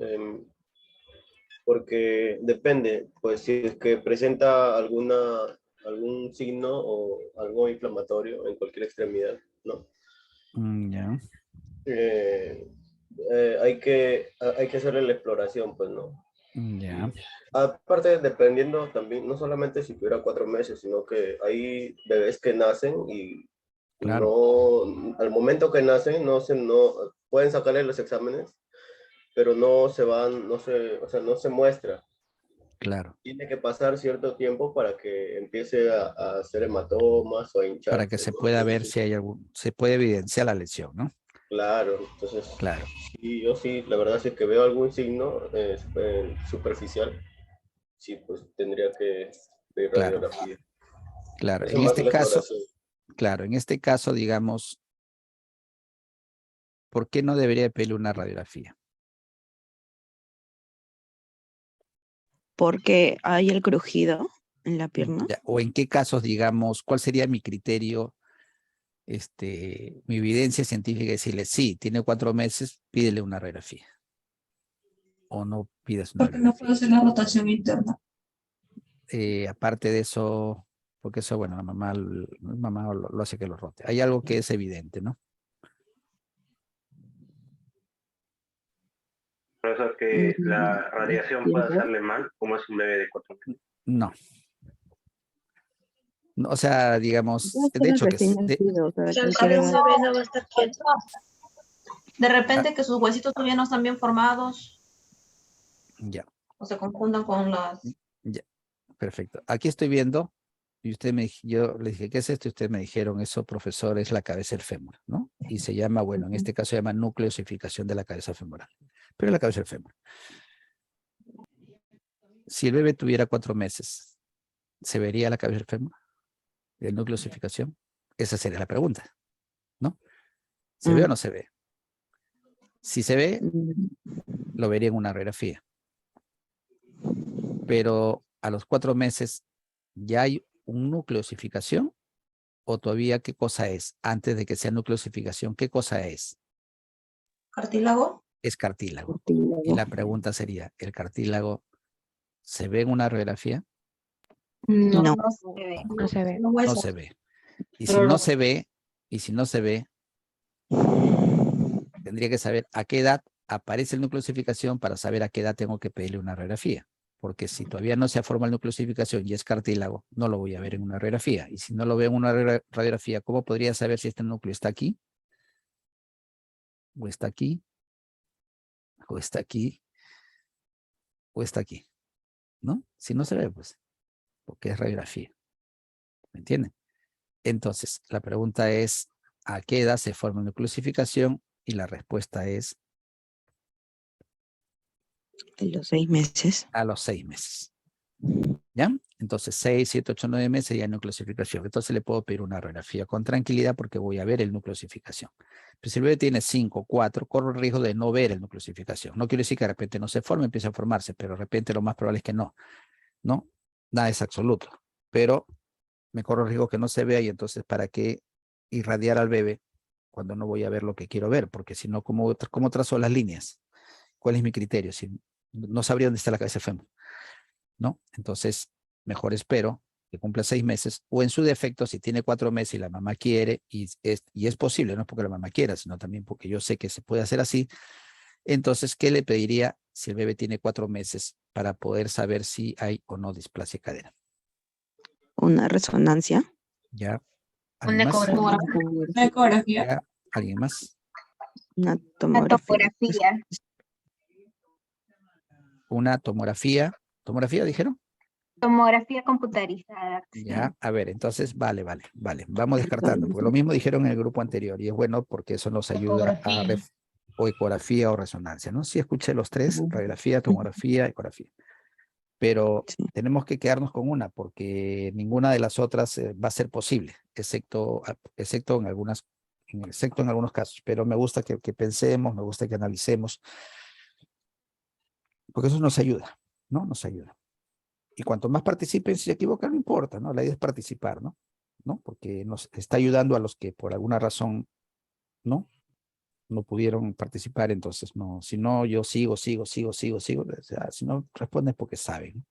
porque depende, pues si es que presenta algún signo o algo inflamatorio en cualquier extremidad, ¿no? Ya. Eh, hay que hacerle la exploración, pues, ¿no? Ya. Aparte, dependiendo también, no solamente si tuviera 4 meses, sino que hay bebés que nacen y Claro. no, al momento que nacen, no pueden sacarle los exámenes, pero no se van, o sea, no se muestra. Claro. Tiene que pasar cierto tiempo para que empiece a hacer hematomas o a Para que hincharse, se ¿no? pueda ver Entonces, si hay se puede evidenciar la lesión, ¿no? claro, entonces, Claro. sí, yo sí, la verdad es que veo algún signo superficial, sí, pues tendría que ver Claro. radiografía. Claro. Eso En más este la caso, exploración. claro, en este caso, digamos, ¿por qué no debería pedirle una radiografía? Porque hay el crujido en la pierna. Ya, o en qué casos, digamos, ¿cuál sería mi criterio, mi evidencia científica? Decirle, sí, tiene 4 meses, pídele una radiografía. O no pides una Porque no puedo radiografía. hacer la rotación interna. Aparte de eso, porque eso, bueno, la mamá lo hace que lo rote. Hay algo que es evidente, ¿no? Profesor, que la radiación puede Tiempo. hacerle mal, como es un bebé de 4 meses. No. No, o sea, digamos, Puede de ser el hecho que recién de, nacido, o sea, Si al cualquier cabo un edad. bebé no va a estar quieto. De repente que sus huesitos todavía no están bien formados ya, o se confundan con las... ya, perfecto. Aquí estoy viendo Y yo le dije, ¿qué es esto? Y ustedes me dijeron, eso, profesor, es la cabeza del fémur, ¿no? Y se llama, bueno, en este caso se llama nucleosificación de la cabeza femoral. Pero es la cabeza del fémur. Si el bebé tuviera 4 meses, ¿se vería la cabeza del fémur? ¿El nucleosificación? Esa sería la pregunta, ¿no? ¿Se ve o no se ve? Si se ve, lo vería en una radiografía. Pero a los 4 meses, ¿ya hay un nucleosificación? ¿O todavía qué cosa es? Antes de que sea nucleosificación, ¿qué cosa es? ¿Cartílago? Es cartílago. Cartílago. Y la pregunta sería, ¿el cartílago se ve en una radiografía? No, No. no se ve. No se ve. Los No huesos. se ve. Y Pero si no los- se ve, tendría que saber a qué edad aparece el nucleosificación para saber a qué edad tengo que pedirle una radiografía. Porque si todavía no se forma el nucleosificación y es cartílago, no lo voy a ver en una radiografía. Y si no lo veo en una radiografía, ¿cómo podría saber si este núcleo está aquí? ¿O está aquí? ¿O está aquí? ¿O está aquí? ¿No? Si no se ve, pues, porque es radiografía. ¿Me entienden? Entonces, la pregunta es, ¿a qué edad se forma la nucleosificación? Y la respuesta es En los 6 meses. a los 6 meses. ¿Ya? Entonces, 6, 7, 8, 9 meses ya hay nucleosificación. Entonces le puedo pedir una radiografía con tranquilidad porque voy a ver el nucleosificación. Pero si el bebé tiene 5, 4, corro el riesgo de no ver el nucleosificación. No quiere decir que de repente no se forme, empiece a formarse, pero de repente lo más probable es que no. ¿No? Nada es absoluto. Pero me corro el riesgo que no se vea y entonces ¿para qué irradiar al bebé cuando no voy a ver lo que quiero ver? Porque si no, ¿cómo trazo las líneas? ¿Cuál es mi criterio? Si no sabría dónde está la cabeza fémur, ¿no? Entonces, mejor espero que cumpla 6 meses o en su defecto, si tiene 4 meses y la mamá quiere, y es posible, no es porque la mamá quiera, sino también porque yo sé que se puede hacer así, entonces, ¿qué le pediría si el bebé tiene 4 meses para poder saber si hay o no displasia de cadera? Una resonancia. ¿Ya? Una ¿Alguien más? ecografía. Una ecografía. ¿Ya? ¿Alguien más? Una Una tomografía. tomografía. Una tomografía. ¿Tomografía dijeron? Tomografía computarizada. Ya, a ver, entonces, vale. Vamos descartando, porque lo mismo dijeron en el grupo anterior, y es bueno porque eso nos ayuda a o ecografía o resonancia, ¿no? Sí escuché los tres, radiografía, tomografía, ecografía. Pero Sí. tenemos que quedarnos con una, porque ninguna de las otras va a ser posible, excepto en algunos casos. Pero me gusta que pensemos, me gusta que analicemos, porque eso nos ayuda, ¿no? Nos ayuda. Y cuanto más participen, si se equivocan, no importa, ¿no? La idea es participar, ¿no? Porque nos está ayudando a los que por alguna razón, ¿no? No pudieron participar, entonces no, si no, yo sigo, o sea, si no responden es porque saben.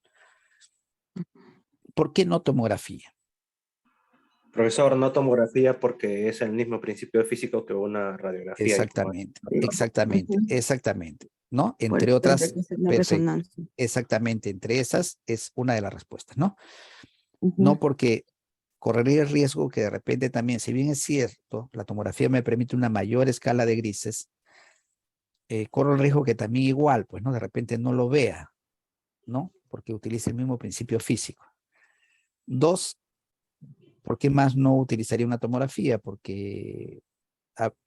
¿Por qué no tomografía? Profesor, no tomografía porque es el mismo principio físico que una radiografía. Exactamente, ¿no? Por Entre eso otras, tendría que ser una perfecto, resonancia. exactamente, entre esas es una de las respuestas, ¿no? Ujú. No porque correría el riesgo que de repente también, si bien es cierto, la tomografía me permite una mayor escala de grises, corro el riesgo que también igual, pues, ¿no? De repente no lo vea, ¿no? Porque utiliza el mismo principio físico. 2, ¿por qué más no utilizaría una tomografía? Porque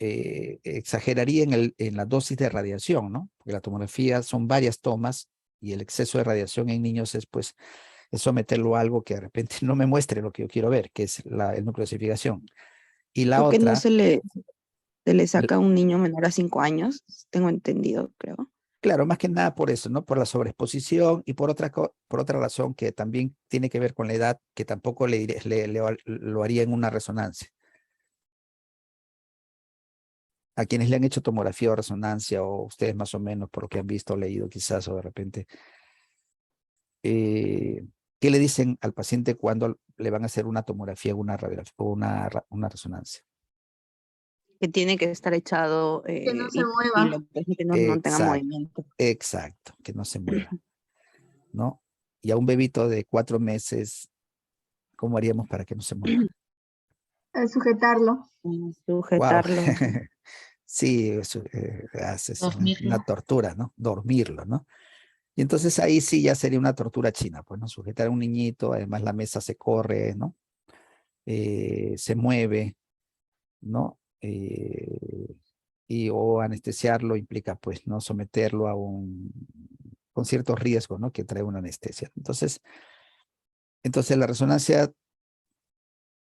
exageraría en la dosis de radiación, ¿no? Porque la tomografía son varias tomas y el exceso de radiación en niños es, pues, es someterlo a algo que de repente no me muestre lo que yo quiero ver, que es el nucleosificación. Y la ¿Por qué no otra, se le saca a un niño menor a 5 años? Tengo entendido, creo. claro, más que nada por eso, ¿no? Por la sobreexposición y por otra razón que también tiene que ver con la edad, que tampoco lo haría en una resonancia. A quienes le han hecho tomografía o resonancia, o ustedes más o menos, por lo que han visto o leído quizás, o de repente, ¿qué le dicen al paciente cuando le van a hacer una tomografía o una radiografía o una resonancia? Que tiene que estar echado Que no se y mueva. que no tenga Exacto, movimiento. exacto, que no se mueva, ¿no? Y a un bebito de 4 meses, ¿cómo haríamos para que no se mueva? Sujetarlo. Wow. Sujetarlo. Sí, es una Dormirlo. tortura, ¿no? Dormirlo, ¿no? Y entonces ahí sí ya sería una tortura china, pues, ¿no? Sujetar a un niñito, además la mesa se corre, ¿no? Se mueve, ¿no? O anestesiarlo implica, pues, ¿no? Someterlo a con ciertos riesgos, ¿no? Que trae una anestesia. Entonces la resonancia,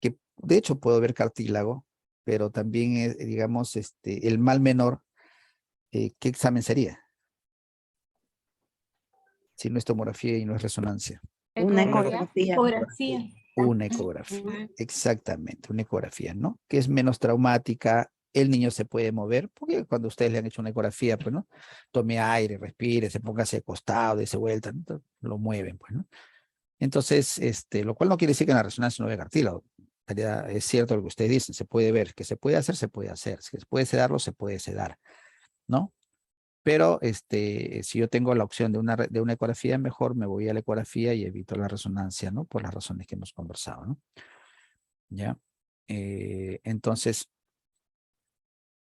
que de hecho puedo ver cartílago, pero también es, digamos, el mal menor, ¿qué examen sería? Si no es tomografía y no es resonancia. Una Ecografía. ecografía. Ecografía. Una ecografía, exactamente, una ecografía, ¿no? Que es menos traumática, el niño se puede mover, porque cuando ustedes le han hecho una ecografía, pues, ¿no? Tome aire, respire, se ponga hacia costado, dése vuelta, ¿no? Entonces, lo mueven, pues, ¿no? Entonces, lo cual no quiere decir que en la resonancia no vea cartílago. Es cierto lo que ustedes dicen, se puede ver, que se puede hacer, se puede hacer, si se puede sedarlo, se puede sedar, ¿no? Pero si yo tengo la opción de una ecografía, mejor me voy a la ecografía y evito la resonancia, ¿no? Por las razones que hemos conversado, ¿no? ¿Ya? Entonces,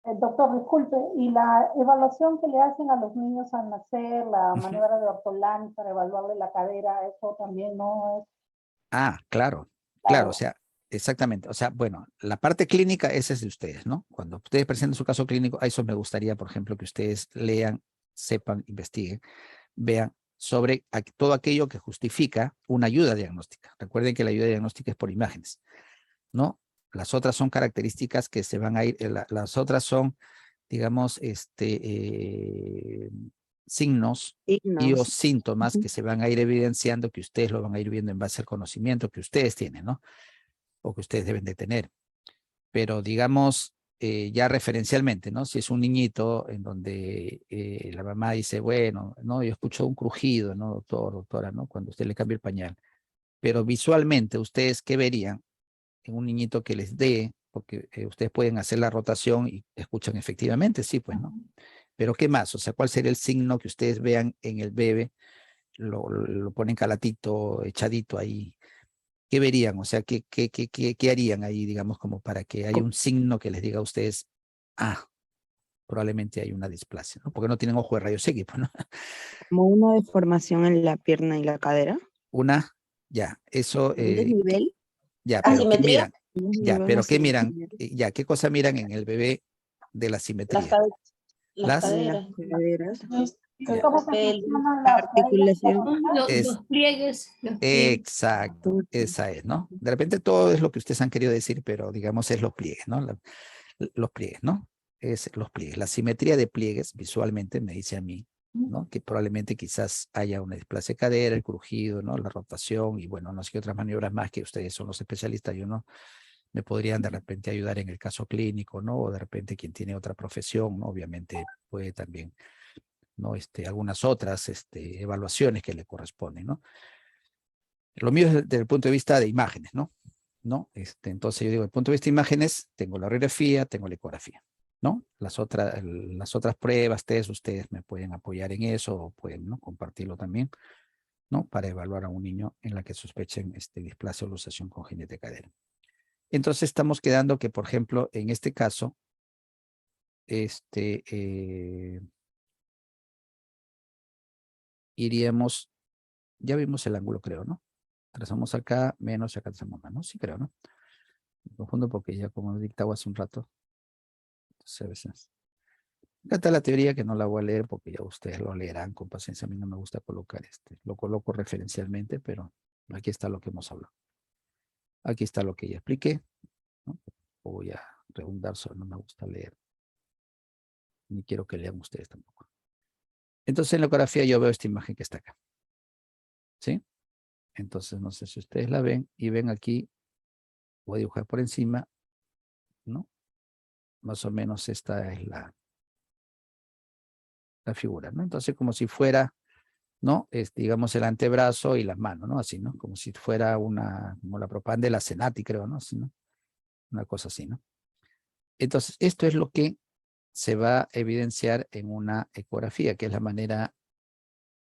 Doctor, disculpe, ¿y la evaluación que le hacen a los niños al nacer, la maniobra de Ortolani para evaluarle la cadera, eso también no es? claro, o sea, exactamente. O sea, bueno, la parte clínica, esa es de ustedes, ¿no? Cuando ustedes presenten su caso clínico, a eso me gustaría, por ejemplo, que ustedes lean, sepan, investiguen, vean sobre todo aquello que justifica una ayuda diagnóstica. Recuerden que la ayuda diagnóstica es por imágenes, ¿no? Las otras son características que se van a ir, las otras son, digamos, signos y o síntomas que se van a ir evidenciando, que ustedes lo van a ir viendo en base al conocimiento que ustedes tienen, ¿no? O que ustedes deben de tener. Pero digamos, ya referencialmente, ¿no? Si es un niñito en donde la mamá dice, bueno, no, yo escucho un crujido, ¿no, doctora, ¿no? Cuando usted le cambia el pañal. Pero visualmente, ¿ustedes qué verían en un niñito que les dé? Porque ustedes pueden hacer la rotación y escuchan efectivamente, sí, pues, ¿no? Pero ¿qué más? O sea, ¿cuál sería el signo que ustedes vean en el bebé? Lo ponen calatito, echadito ahí. ¿Qué verían? O sea, ¿qué harían ahí, digamos, como para que haya un signo que les diga a ustedes, probablemente hay una displasia, ¿no? Porque no tienen ojo de rayos X, pues, ¿no? Como una deformación en la pierna y la cadera. Eso, ¿Desnivel? pero ¿qué miran? Desnivel Pero ¿qué así. miran? ¿Qué cosa miran en el bebé de la simetría? Las caderas. ¿Cómo se funcionan las articulación? Los pliegues. Exacto, esa es, ¿no? De repente todo es lo que ustedes han querido decir, pero digamos es los pliegues, ¿no? Los pliegues, ¿no? Es los pliegues. La simetría de pliegues visualmente me dice a mí, ¿no? Que probablemente quizás haya una displasia de cadera, el crujido, ¿no? La rotación y bueno, no sé qué otras maniobras más que ustedes son los especialistas, yo no, me podrían de repente ayudar en el caso clínico, ¿no? O de repente quien tiene otra profesión, ¿no? Obviamente puede también, ¿no? Algunas otras evaluaciones que le corresponden, ¿no? Lo mío es desde el punto de vista de imágenes, ¿no? Entonces yo digo, desde el punto de vista de imágenes, tengo la radiografía, tengo la ecografía, ¿no? Las otras pruebas, test, ustedes me pueden apoyar en eso o pueden, ¿no? Compartirlo también, ¿no? Para evaluar a un niño en la que sospechen displasia o luxación congénita de cadera. Entonces estamos quedando que, por ejemplo, en este caso, iríamos, ya vimos el ángulo, creo, ¿no? Trazamos acá, menos, y acá trazamos más, ¿no? Sí, creo, ¿no? Me confundo porque ya como dictaba hace un rato. Entonces, a veces. Acá está la teoría que no la voy a leer porque ya ustedes lo leerán con paciencia. A mí no me gusta colocar lo coloco referencialmente, pero aquí está lo que hemos hablado. Aquí está lo que ya expliqué, ¿no? Voy a redundar, solo no me gusta leer. Ni quiero que lean ustedes tampoco. Entonces en la ecografía yo veo esta imagen que está acá. ¿Sí? Entonces no sé si ustedes la ven y ven aquí, voy a dibujar por encima, ¿no? Más o menos esta es la figura, ¿no? Entonces como si fuera, ¿no? Digamos el antebrazo y las manos, ¿no? Así, ¿no? Como si fuera como la propaganda de la Senati, creo, ¿no? Así, ¿no? Una cosa así, ¿no? Entonces esto es lo que se va a evidenciar en una ecografía, que es la manera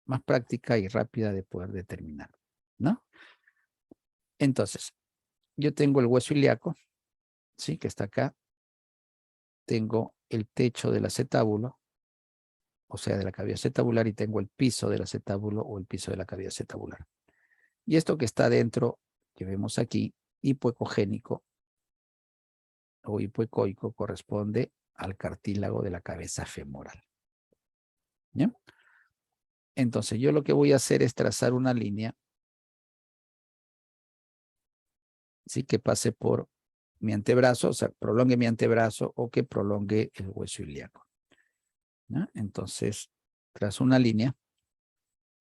más práctica y rápida de poder determinar, ¿no? Entonces, yo tengo el hueso ilíaco, ¿sí? Que está acá. Tengo el techo del acetábulo, o sea, de la cavidad acetabular, y tengo el piso del acetábulo o el piso de la cavidad acetabular. Y esto que está dentro, que vemos aquí, hipoecogénico o hipoecoico, corresponde al cartílago de la cabeza femoral. ¿Ya? Entonces, yo lo que voy a hacer es trazar una línea, ¿sí? Que pase por mi antebrazo, o sea, prolongue mi antebrazo o que prolongue el hueso ilíaco. ¿Ya? Entonces, trazo una línea,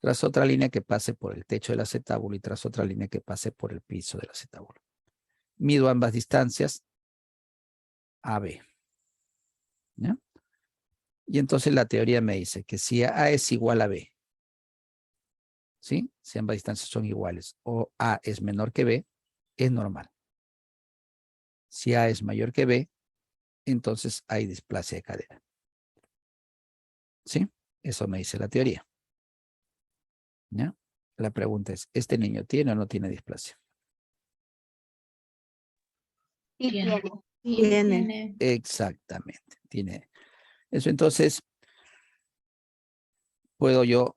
trazo otra línea que pase por el techo del acetábulo y trazo otra línea que pase por el piso del acetábulo. Mido ambas distancias, AB. ¿Ya? Y entonces la teoría me dice que si A es igual a B, ¿sí? Si ambas distancias son iguales o A es menor que B, es normal. Si A es mayor que B, entonces hay displasia de cadera. ¿Sí? Eso me dice la teoría. ¿Ya? La pregunta es, ¿este niño tiene o no tiene displasia? Sí, Tiene. tiene. Tiene. Exactamente, tiene. Eso entonces, puedo yo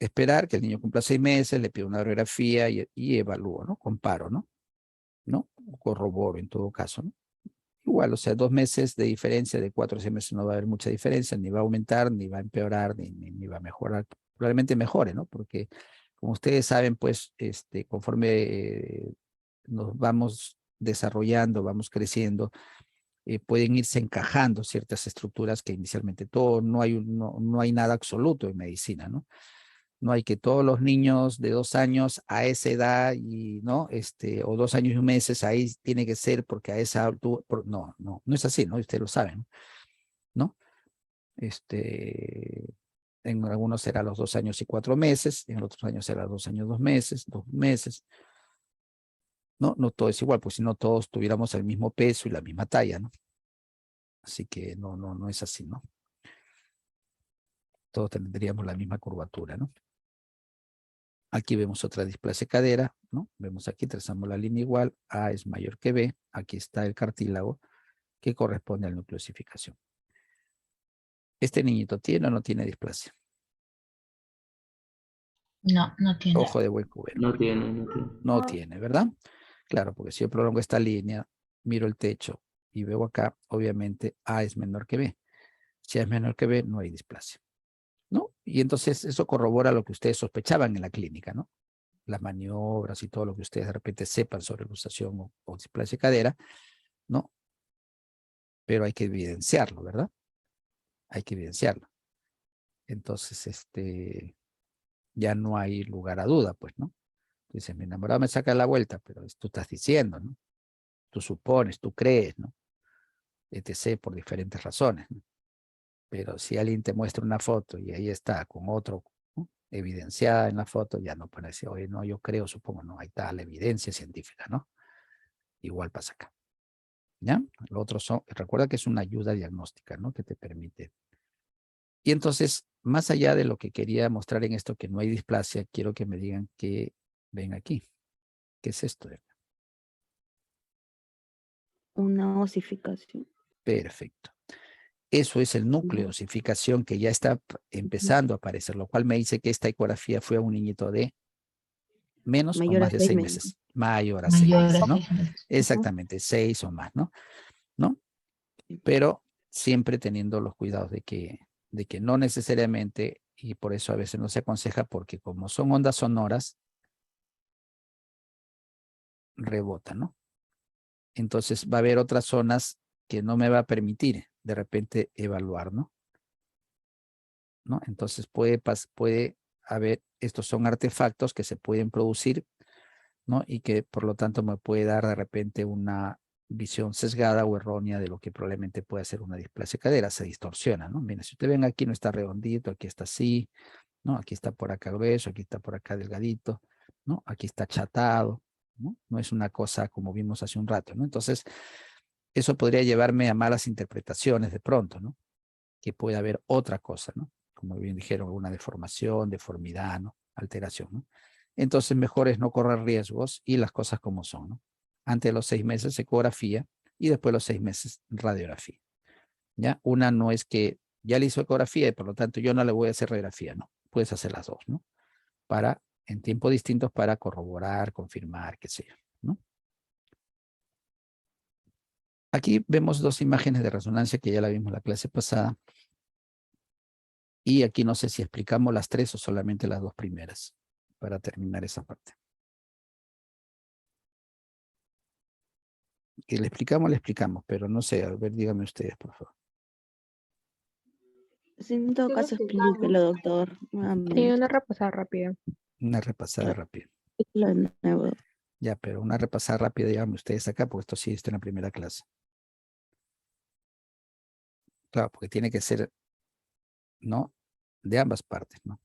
esperar que el niño cumpla 6 meses, le pido una radiografía y evalúo, ¿no? Comparo, ¿no? ¿No? Corroboro en todo caso, ¿no? Igual, o sea, 2 meses de diferencia, de 4 a 6 meses no va a haber mucha diferencia, ni va a aumentar, ni va a empeorar, ni va a mejorar. Probablemente mejore, ¿no? Porque, como ustedes saben, pues, conforme nos vamos desarrollando, vamos creciendo, pueden irse encajando ciertas estructuras que inicialmente no hay nada absoluto en medicina, ¿no? No hay que todos los niños de 2 años a esa edad y, ¿no? O 2 años y 1 mes, ahí tiene que ser porque a esa altura, no es así, ¿no? Ustedes lo saben, ¿no? En algunos será los 2 años y 4 meses, en otros años será 2 años, 2 meses, 2 meses. No, no todo es igual, pues si no todos tuviéramos el mismo peso y la misma talla, ¿no? Así que no es así, ¿no? Todos tendríamos la misma curvatura, ¿no? Aquí vemos otra displasia de cadera, ¿no? Vemos aquí, trazamos la línea igual, A es mayor que B, aquí está el cartílago que corresponde al núcleo de osificación. ¿Este niñito tiene o no tiene displasia? No, no tiene. Ojo de buen cubero. No tiene. No tiene, ¿verdad? Claro, porque si yo prolongo esta línea, miro el techo y veo acá, obviamente A es menor que B. Si A es menor que B, no hay displasia, ¿no? Y entonces eso corrobora lo que ustedes sospechaban en la clínica, ¿no? Las maniobras y todo lo que ustedes de repente sepan sobre luxación o displasia de cadera, ¿no? Pero hay que evidenciarlo, ¿verdad? Hay que evidenciarlo. Entonces, ya no hay lugar a duda, pues, ¿no? Dices, mi enamorado me saca la vuelta, pero tú estás diciendo, ¿no? Tú supones, tú crees, ¿no? Etc. por diferentes razones, ¿no? Pero si alguien te muestra una foto y ahí está con otro, ¿no? Evidenciada en la foto, ya no puede decir, oye, no, yo creo, supongo, no, ahí está la evidencia científica, ¿no? Igual pasa acá. ¿Ya? Lo otro recuerda que es una ayuda diagnóstica, ¿no? Que te permite. Y entonces, más allá de lo que quería mostrar en esto, que no hay displasia, quiero que me digan que ven aquí. ¿Qué es esto? Una osificación. Perfecto. Eso es el núcleo de osificación que ya está empezando a aparecer, lo cual me dice que esta ecografía fue a un niñito de menos Mayor o a más de 6 6 meses. meses. Mayor a 6 Mayor a meses, ¿no? 6 meses. Exactamente, 6 o más, ¿no? Pero siempre teniendo los cuidados de que no necesariamente, y por eso a veces no se aconseja, porque como son ondas sonoras, rebotan, ¿no? Entonces va a haber otras zonas que no me va a permitir de repente evaluar, ¿no? Entonces puede haber, estos son artefactos que se pueden producir, ¿no? Y que por lo tanto me puede dar de repente una visión sesgada o errónea de lo que probablemente puede ser una displasia de cadera, se distorsiona, ¿no? Miren, si ustedes ven aquí no está redondito, aquí está así, ¿no? Aquí está por acá grueso, aquí está por acá delgadito, ¿no? Aquí está achatado, ¿no? No es una cosa como vimos hace un rato, ¿no? Entonces, eso podría llevarme a malas interpretaciones de pronto, ¿no? Que puede haber otra cosa, ¿no? Como bien dijeron, una deformación, deformidad, ¿no? Alteración, ¿no? Entonces, mejor es no correr riesgos y las cosas como son, ¿no? Antes de los 6 meses, ecografía y después de los 6 meses, radiografía. ¿Ya? Una no es que ya le hizo ecografía y por lo tanto yo no le voy a hacer radiografía, no. Puedes hacer las dos, ¿no? En tiempos distintos para corroborar, confirmar, qué sé yo, ¿no? Aquí vemos dos imágenes de resonancia que ya la vimos la clase pasada. Y aquí no sé si explicamos las tres o solamente las dos primeras para terminar esa parte. Que le explicamos, pero no sé, a ver, díganme ustedes, por favor. Sí, en todo caso, explíquelo, doctor. Sí, Nuevamente. una repasada rápida. Una repasada rápida. Explíquelo de nuevo. Ya, pero una repasada rápida, díganme ustedes acá, porque esto sí está en la primera clase. Claro, porque tiene que ser, ¿no? De ambas partes, ¿no?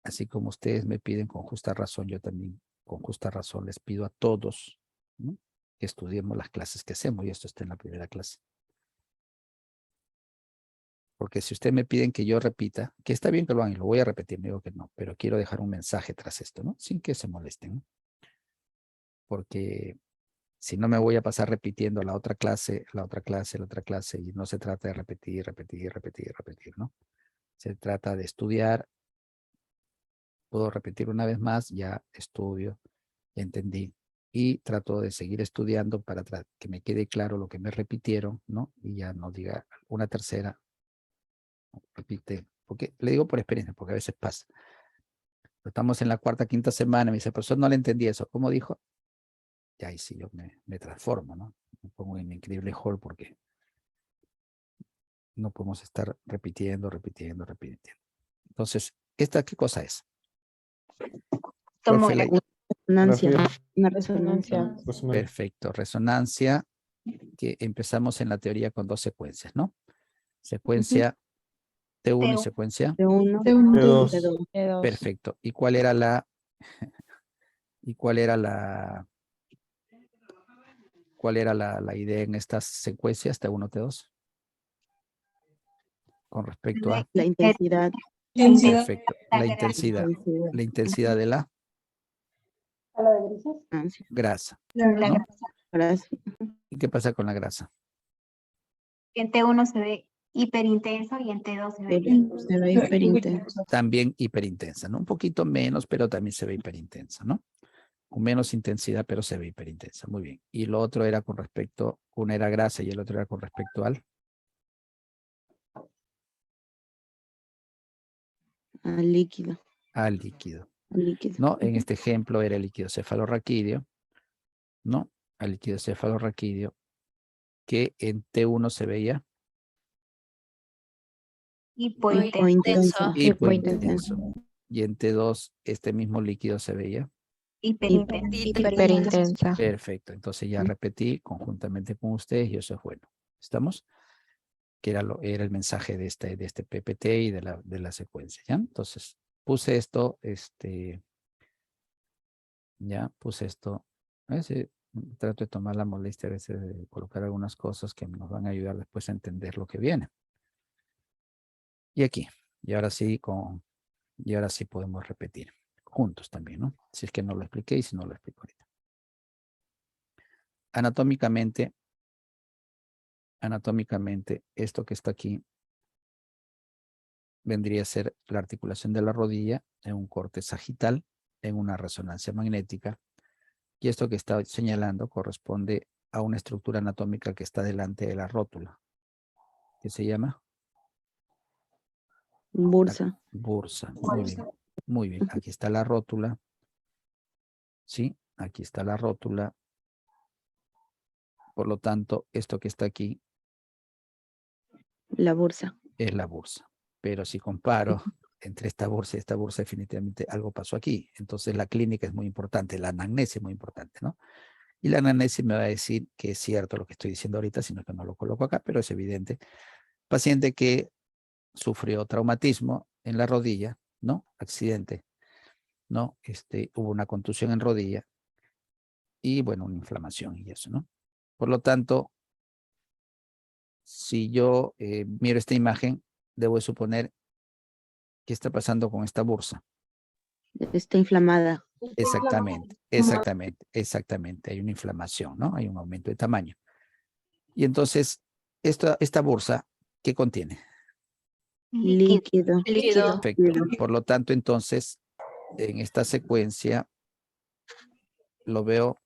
Así como ustedes me piden con justa razón, yo también con justa razón les pido a todos, ¿no? Que estudiemos las clases que hacemos, y esto está en la primera clase. Porque si ustedes me piden que yo repita, que está bien que lo hagan, y lo voy a repetir, no digo que no, pero quiero dejar un mensaje tras esto, ¿no? Sin que se molesten, ¿no? Porque si no me voy a pasar repitiendo la otra clase, y no se trata de repetir, ¿no? Se trata de estudiar. Puedo repetir una vez más, ya estudio, ya entendí. Y trato de seguir estudiando para que me quede claro lo que me repitieron, ¿no? Y ya no diga una tercera, repite. Porque le digo por experiencia, porque a veces pasa. Estamos en la cuarta, quinta semana, me dice, profesor, no le entendí eso. ¿Cómo dijo? Y ahí sí yo me transformo, ¿no? Me pongo en mi increíble hall porque no podemos estar repitiendo. Entonces, ¿esta qué cosa es? ¿Cuál fue la... Una resonancia. Perfecto, resonancia, que empezamos en la teoría con dos secuencias, ¿no? Secuencia T1 y secuencia T1, T2. T2. Perfecto. ¿Y cuál era la idea en estas secuencias T1, T2? Con respecto a La intensidad. perfecto, la intensidad de la ¿La de grises? grasa, La ¿no? grasa. ¿Y qué pasa con la grasa? En T1 se ve hiperintenso y en T2 se ve Se ve hiperintenso. También hiperintensa, ¿no? Un poquito menos, pero también se ve hiperintensa, ¿no? Con menos intensidad, pero se ve hiperintensa. Muy bien. Y lo otro era con respecto, una era grasa y el otro era con respecto al líquido. Al líquido. ¿No? En este ejemplo era el líquido cefalorraquídeo, ¿no? Al líquido cefalorraquídeo, que en T1 se veía hipointenso. hipointenso. Y en T2 este mismo líquido se veía Hiperintensa. perfecto. Entonces ya repetí conjuntamente con ustedes y eso es bueno. ¿Estamos? Que era el mensaje de este PPT y de la secuencia, ¿ya? Entonces puse esto, ya puse esto. A veces trato de tomar la molestia a veces de colocar algunas cosas que nos van a ayudar después a entender lo que viene. Y aquí, y ahora sí podemos repetir juntos también, ¿no? Si es que no lo expliqué y si no lo explico ahorita. Anatómicamente, esto que está aquí vendría a ser la articulación de la rodilla en un corte sagital, en una resonancia magnética. Y esto que está señalando corresponde a una estructura anatómica que está delante de la rótula. ¿Qué se llama? Bursa. Bursa. Muy bien. Muy bien. Aquí está la rótula. ¿Sí? Aquí está la rótula. Por lo tanto, esto que está aquí. La bursa. Es la bursa. Pero si comparo entre esta bursa y esta bursa, definitivamente algo pasó aquí. Entonces la clínica es muy importante, la anamnesis es muy importante, ¿no? Y la anamnesis me va a decir que es cierto lo que estoy diciendo ahorita, sino que no lo coloco acá, pero es evidente. Paciente que sufrió traumatismo en la rodilla, ¿no? Accidente, ¿no? Hubo una contusión en rodilla y, bueno, una inflamación y eso, ¿no? Por lo tanto, si yo miro esta imagen, debo suponer qué está pasando con esta bursa. Está inflamada. Exactamente. Hay una inflamación, ¿no? Hay un aumento de tamaño. Y entonces, esta bursa, ¿Qué contiene? Líquido. Perfecto. Por lo tanto, entonces, en esta secuencia, lo veo,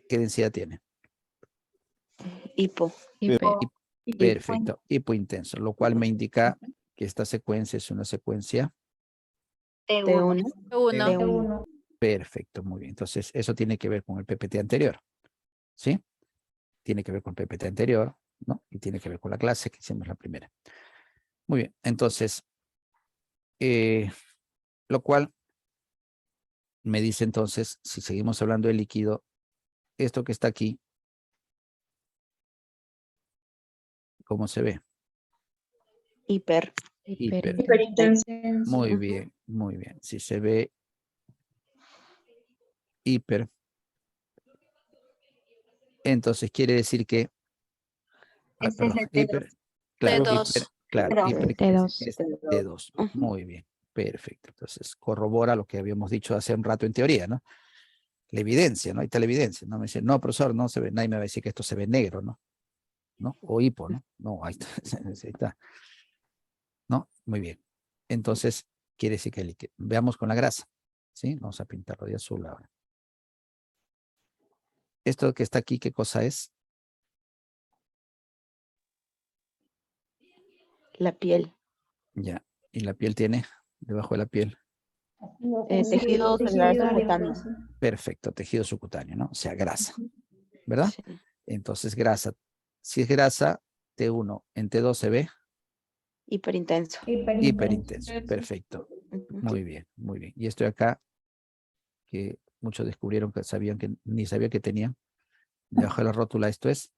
¿qué densidad tiene? Hipo. Perfecto, hipointenso, lo cual me indica que esta secuencia es una secuencia. T1. T1. Perfecto, muy bien. Entonces, eso tiene que ver con el PPT anterior, ¿sí? Tiene que ver con el PPT anterior, ¿no? Y tiene que ver con la clase que hicimos la primera. Muy bien, entonces, lo cual me dice entonces, si seguimos hablando de líquido, esto que está aquí, ¿cómo se ve? Hiper. Hiperintenso. Muy bien, muy bien. Si se ve hiper, entonces quiere decir que, Este es el hiper, claro, T2. claro, T2. hiper T2. es T2. Muy bien, perfecto. Entonces corrobora lo que habíamos dicho hace un rato en teoría, ¿no? La evidencia, ¿no? Ahí está la evidencia, ¿no? Me dice, no, profesor, no se ve, nadie me va a decir que esto se ve negro, ¿no? ¿No? O hipo, ¿no? No, ahí está, ahí está. ¿No? Muy bien. Entonces, quiere decir que el líquido. Veamos con la grasa, ¿sí? Vamos a pintarlo de azul ahora. Esto que está aquí, ¿qué cosa es? La piel. Ya. Y la piel tiene, debajo de la piel, Tejido celular subcutáneo. perfecto, tejido subcutáneo, ¿no? O sea, grasa, ¿verdad? Sí. Entonces, grasa. Si es grasa, T1 en T2 se ve Hiperintenso. hiperintenso. Perfecto. Ujú. Muy bien, muy bien. Y estoy acá, que muchos descubrieron que sabían que ni sabía que tenía. Debajo de la rótula, esto es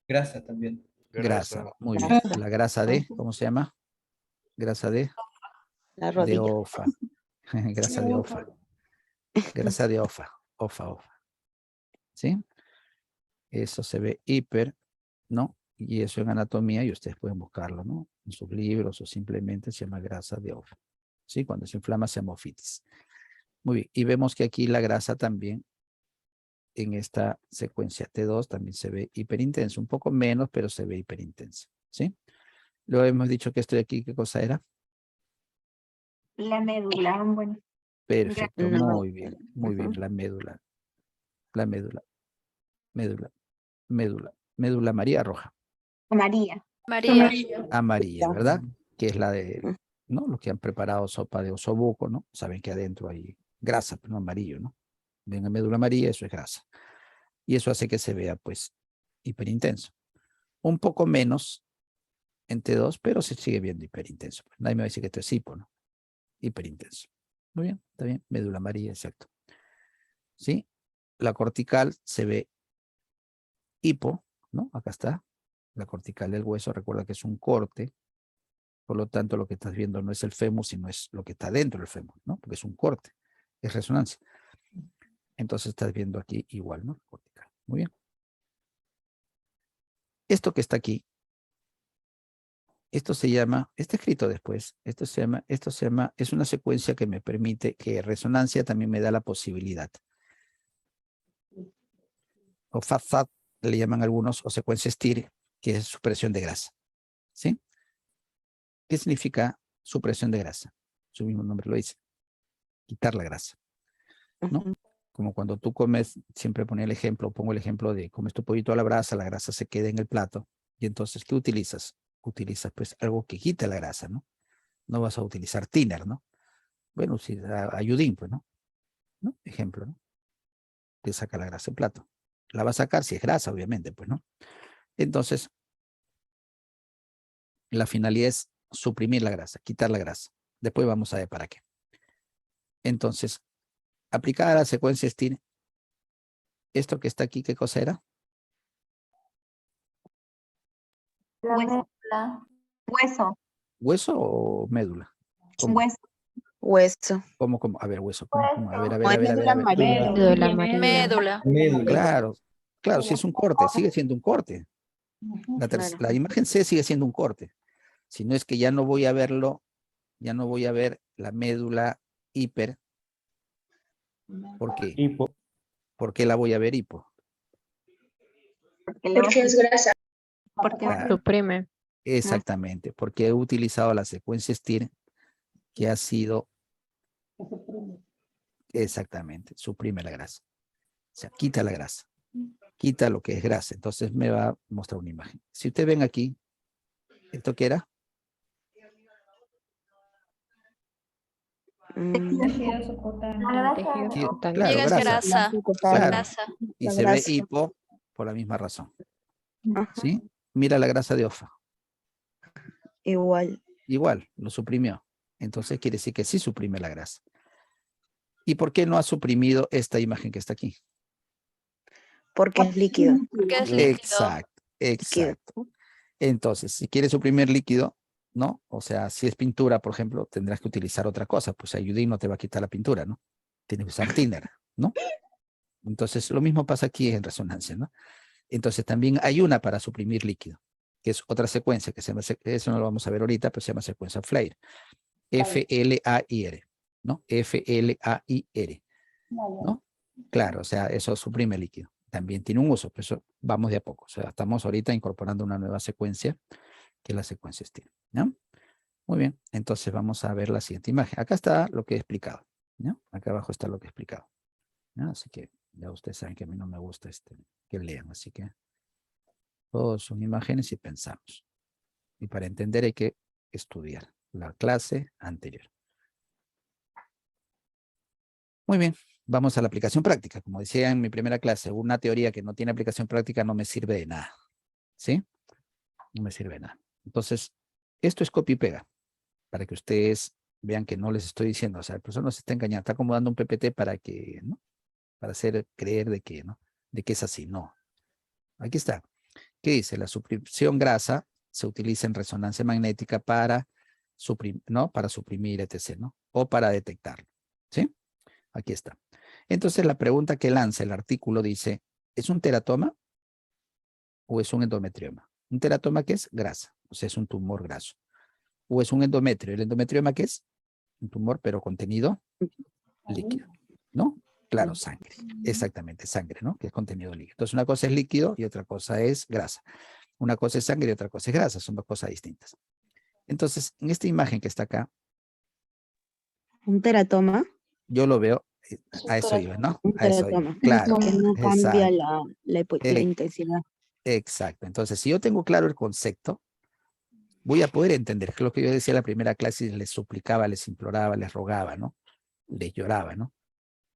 Grasa también. grasa. Muy bien. Grasa. La grasa de, ¿cómo se llama? Grasa de La rodilla. OFA. Grasa de OFA. Grasa de OFA. OFA. ¿Sí? Eso se ve hiper, ¿no? Y eso en anatomía, y ustedes pueden buscarlo, ¿no? En sus libros o simplemente se llama grasa de OFA. ¿Sí? Cuando se inflama se llama ofitis. Muy bien. Y vemos que aquí la grasa también, en esta secuencia T2, también se ve hiperintenso. Un poco menos, pero se ve hiperintenso. ¿Sí? Luego hemos dicho que esto de aquí, ¿qué cosa era? La médula, bueno. Perfecto, No. muy bien, la médula, médula, médula amarilla roja, María. María. amarilla, ¿verdad? Que es la de, ¿no? Los que han preparado sopa de osobuco, ¿no? Saben que adentro hay grasa, pero no amarillo, ¿no? Ven a médula amarilla, eso es grasa. Y eso hace que se vea, pues, hiperintenso. Un poco menos en T2, pero se sigue viendo hiperintenso. Nadie me va a decir que esto es hipo, ¿no? Hiperintenso. Muy bien, está bien, médula amarilla, exacto. ¿Sí? La cortical se ve hipo, ¿no? Acá está. La cortical del hueso, recuerda que es un corte. Por lo tanto, lo que estás viendo no es el fémur, sino es lo que está dentro del fémur, ¿no? Porque es un corte, es resonancia. Entonces estás viendo aquí igual, ¿no? Cortical. Muy bien. Esto que está aquí, esto se llama, está escrito después, esto se llama, es una secuencia que me permite, que resonancia también me da la posibilidad. O FAT le llaman algunos, o secuencia STIR, que es supresión de grasa. ¿Sí? ¿Qué significa supresión de grasa? Su mismo nombre lo dice. Quitar la grasa, ¿no? Como cuando tú comes, siempre pongo el ejemplo de comes tu pollito a la brasa, la grasa se queda en el plato, y entonces, ¿qué utilizas? Utilizas pues algo que quite la grasa, ¿no? No vas a utilizar thinner, ¿no? Bueno, si ayudín, pues, ¿no? Ejemplo, ¿no? Te saca la grasa del plato. La va a sacar si es grasa, obviamente, pues, ¿no? Entonces, la finalidad es suprimir la grasa, quitar la grasa. Después vamos a ver para qué. Entonces, aplicada la secuencia STIR, esto que está aquí, ¿qué cosa era? Hueso. Hueso. ¿Hueso o médula? ¿Cómo? Hueso. Hueso. ¿Cómo? A ver, hueso. ¿Cómo? A ver. Médula amarilla. Médula. Claro, si es un corte, sigue siendo un corte. Claro. La imagen C sigue siendo un corte. Si no es que ya no voy a verlo, ya no voy a ver la médula hiper. ¿Por qué? Hipo. ¿Por qué la voy a ver hipo? Porque es grasa. Porque Claro. Suprime. Exactamente, porque he utilizado la secuencia STIR que ha sido, exactamente, suprime la grasa. O sea, quita la grasa. Quita lo que es grasa. Entonces me va a mostrar una imagen. Si ustedes ven aquí, ¿esto qué era? Tejido subcutáneo. Claro, Llega grasa. grasa. Claro. Grasa. Y se ve hipo por la misma razón. ¿Sí? Mira la grasa de OFA. Igual. Igual, lo suprimió. Entonces quiere decir que sí suprime la grasa. ¿Y por qué no ha suprimido esta imagen que está aquí? Porque es líquido. Porque es líquido. Exacto, exacto. Entonces, si quieres suprimir líquido, ¿no? O sea, si es pintura, por ejemplo, tendrás que utilizar otra cosa. Pues Ayudín no te va a quitar la pintura, ¿no? Tienes que usar thinner, ¿no? Entonces, lo mismo pasa aquí en resonancia, ¿no? Entonces, también hay una para suprimir líquido, que es otra secuencia, que se llama, eso no lo vamos a ver ahorita, pero se llama secuencia Flair. F-L-A-I-R, ¿no? F-L-A-I-R, ¿no? Claro, o sea, eso suprime líquido. También tiene un uso, pero eso vamos de a poco. O sea, estamos ahorita incorporando una nueva secuencia, que es la secuencia STIR, ¿no? Muy bien, entonces vamos a ver la siguiente imagen. Acá está lo que he explicado, ¿no? Acá abajo está lo que he explicado, ¿no? Así que ya ustedes saben que a mí no me gusta que lean, así que todos son imágenes y pensamos. Y para entender hay que estudiar la clase anterior. Muy bien, vamos a la aplicación práctica. Como decía en mi primera clase, una teoría que no tiene aplicación práctica no me sirve de nada, ¿sí? No me sirve de nada. Entonces, esto es copia y pega, para que ustedes vean que no les estoy diciendo, o sea, el profesor no se está engañando, está acomodando un PPT para que, ¿no? Para hacer creer de que, ¿no? De que es así, no. Aquí está. ¿Qué dice? La supresión grasa se utiliza en resonancia magnética para suprimir, ¿no? Para suprimir, etc., ¿no? O para detectarlo, ¿sí? Aquí está. Entonces, la pregunta que lanza el artículo dice, ¿es un teratoma o es un endometrioma? Un teratoma, ¿qué es? Grasa, o sea, es un tumor graso. O es un endometrio. ¿El endometrioma qué es? Un tumor, pero contenido líquido, ¿no? Claro, sangre. Exactamente, sangre, ¿no? Que es contenido líquido. Entonces, una cosa es líquido y otra cosa es grasa. Una cosa es sangre y otra cosa es grasa. Son dos cosas distintas. Entonces, en esta imagen que está acá, ¿un teratoma? Yo lo veo, a eso iba, ¿no? Un A eso iba. teratoma. Claro. Porque no cambia la Exacto. intensidad. Exacto. Entonces, si yo tengo claro el concepto, voy a poder entender, que es lo que yo decía en la primera clase, y les suplicaba, les imploraba, les rogaba, ¿no? Les lloraba, ¿no?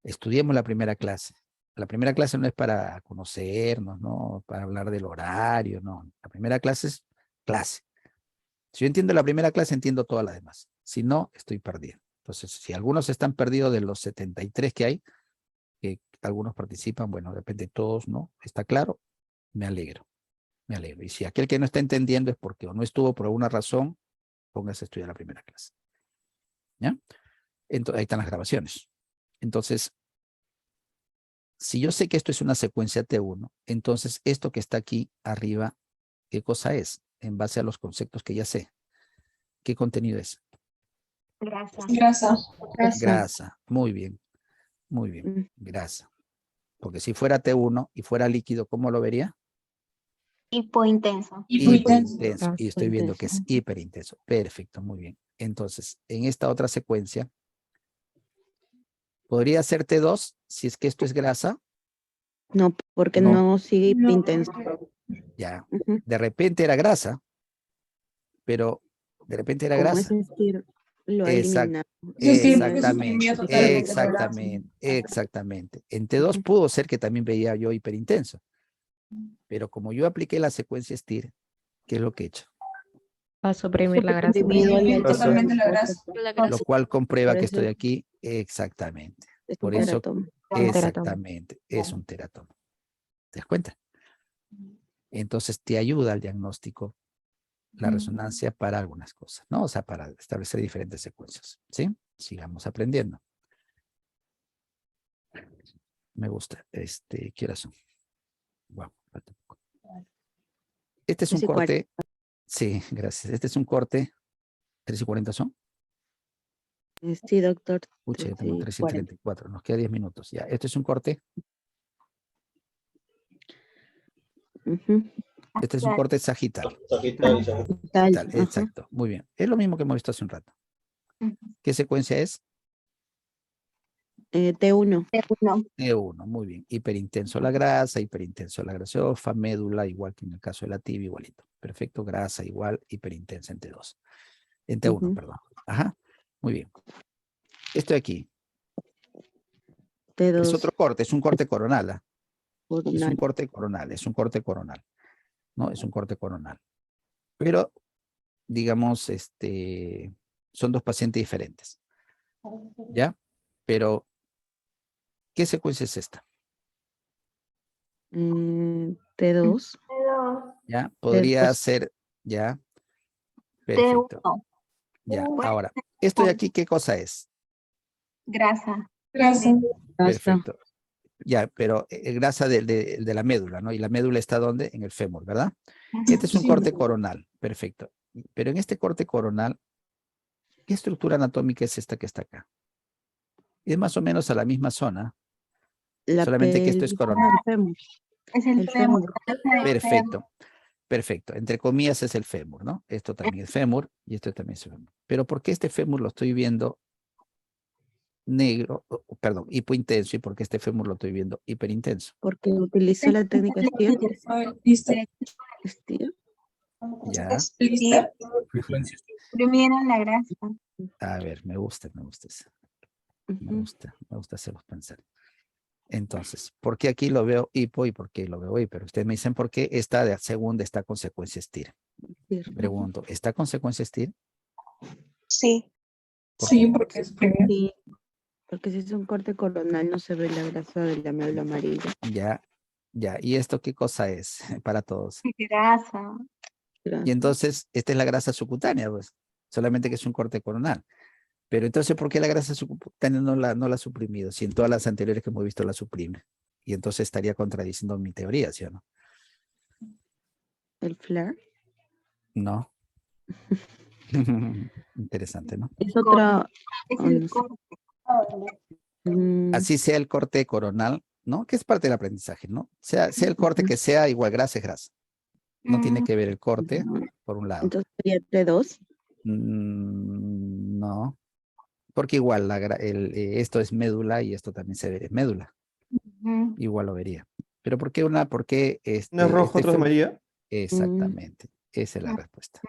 Estudiemos la primera clase. La primera clase no es para conocernos, ¿no? Para hablar del horario, no. La primera clase es clase. Si yo entiendo la primera clase, entiendo todas las demás. Si no, estoy perdido. Entonces, si algunos están perdidos de los 73 que hay, que algunos participan, bueno, depende de todos, ¿no? ¿Está claro? Me alegro. Me alegro. Y si aquel que no está entendiendo es porque o no estuvo por alguna razón, póngase a estudiar la primera clase. ¿Ya? Entonces, ahí están las grabaciones. Entonces, si yo sé que esto es una secuencia T1, entonces esto que está aquí arriba, ¿qué cosa es? En base a los conceptos que ya sé. ¿Qué contenido es? Grasa. Grasa. Muy bien. Muy bien. Grasa. Porque si fuera T1 y fuera líquido, ¿cómo lo vería? Hipointenso. Hiperintenso. Y estoy viendo que es hiperintenso. Perfecto, muy bien. Entonces, en esta otra secuencia, ¿podría ser T2 si es que esto es grasa? No, porque no sigue hiperintenso. Ya. De repente era grasa, pero de repente era grasa. Como es STIR, lo elimina. Exactamente. En T2 pudo ser que también veía yo hiperintenso. Pero como yo apliqué la secuencia STIR, ¿qué es lo que he hecho? Va a suprimir la grasa. Totalmente la grasa. Lo cual comprueba que estoy aquí. Exactamente. Por eso, exactamente, es un teratoma. ¿Te das cuenta? Entonces te ayuda al diagnóstico la resonancia para algunas cosas, ¿no? O sea, para establecer diferentes secuencias, ¿sí? Sigamos aprendiendo. Me gusta. ¿Qué horas son? Wow, falta poco. Este es un corte. Sí, gracias. Este es un corte. 3:40 son. Sí, doctor. Pucha, ya tengo 3:34. Nos queda 10 minutos. Ya, este es un corte. Este es un corte sagital. Sagital y sagital. Sagital, exacto. Muy bien. Es lo mismo que hemos visto hace un rato. ¿Qué secuencia es? T1. T1, muy bien. Hiperintenso la grasa, hiperintenso la gaseosa, médula, igual que en el caso de la tibia, igualito. Perfecto, grasa igual, hiperintensa en T2. En T1, perdón. Ajá, muy bien. Esto de aquí. T2. Es otro corte, es un corte coronal. ¿Ah? Coronal. Es un corte coronal, es un corte coronal. ¿No? Es un corte coronal. Pero, digamos, son dos pacientes diferentes. ¿Ya? Pero, ¿qué secuencia es esta? T2. ¿Ya? Podría Después. ser, ya. Perfecto. Ya, ahora, esto de aquí, ¿qué cosa es? Grasa. Perfecto. Ya, pero grasa de la médula, ¿no? Y la médula está ¿dónde? En el fémur, ¿verdad? Este es un corte coronal. Perfecto. Pero en este corte coronal, ¿qué estructura anatómica es esta que está acá? Es más o menos a la misma zona. Solamente que esto es coronal. Es el fémur. Perfecto. Perfecto. Entre comillas es el fémur, ¿no? Esto también es fémur y esto también es fémur. Pero ¿por qué este fémur lo estoy viendo negro, perdón, hipointenso, y por qué este fémur lo estoy viendo hiperintenso? Porque utilizó la técnica STIR. Ya. Primero la grasa. A ver, me gusta eso. Me gusta hacerlos pensar. Entonces, ¿por qué aquí lo veo hipo y por qué lo veo hipo? Pero ustedes me dicen por qué esta de segunda está con secuencia STIR. Pregunto, ¿está con secuencia STIR? Sí. Sí, porque es primero. Sí, porque si es un corte coronal no se ve la grasa de la médula amarilla. Ya. ¿Y esto qué cosa es para todos? Grasa. Y entonces, esta es la grasa subcutánea, pues. Solamente que es un corte coronal. Pero entonces, ¿por qué la grasa subcutánea no la ha suprimido? Si en todas las anteriores que hemos visto la suprime. Y entonces estaría contradiciendo mi teoría, ¿sí o no? ¿El flare? No. Interesante, ¿no? Es otra... Es el corte. Así sea el corte coronal, ¿no? Que es parte del aprendizaje, ¿no? Sea el corte que sea, igual grasa es grasa. No tiene que ver el corte, por un lado. Entonces sería T2. No. Porque igual esto es médula y esto también se ve en médula. Igual lo vería. Pero ¿por qué una? ¿Por qué ¿No es rojo, otro es amarilla? Exactamente. Esa es la respuesta.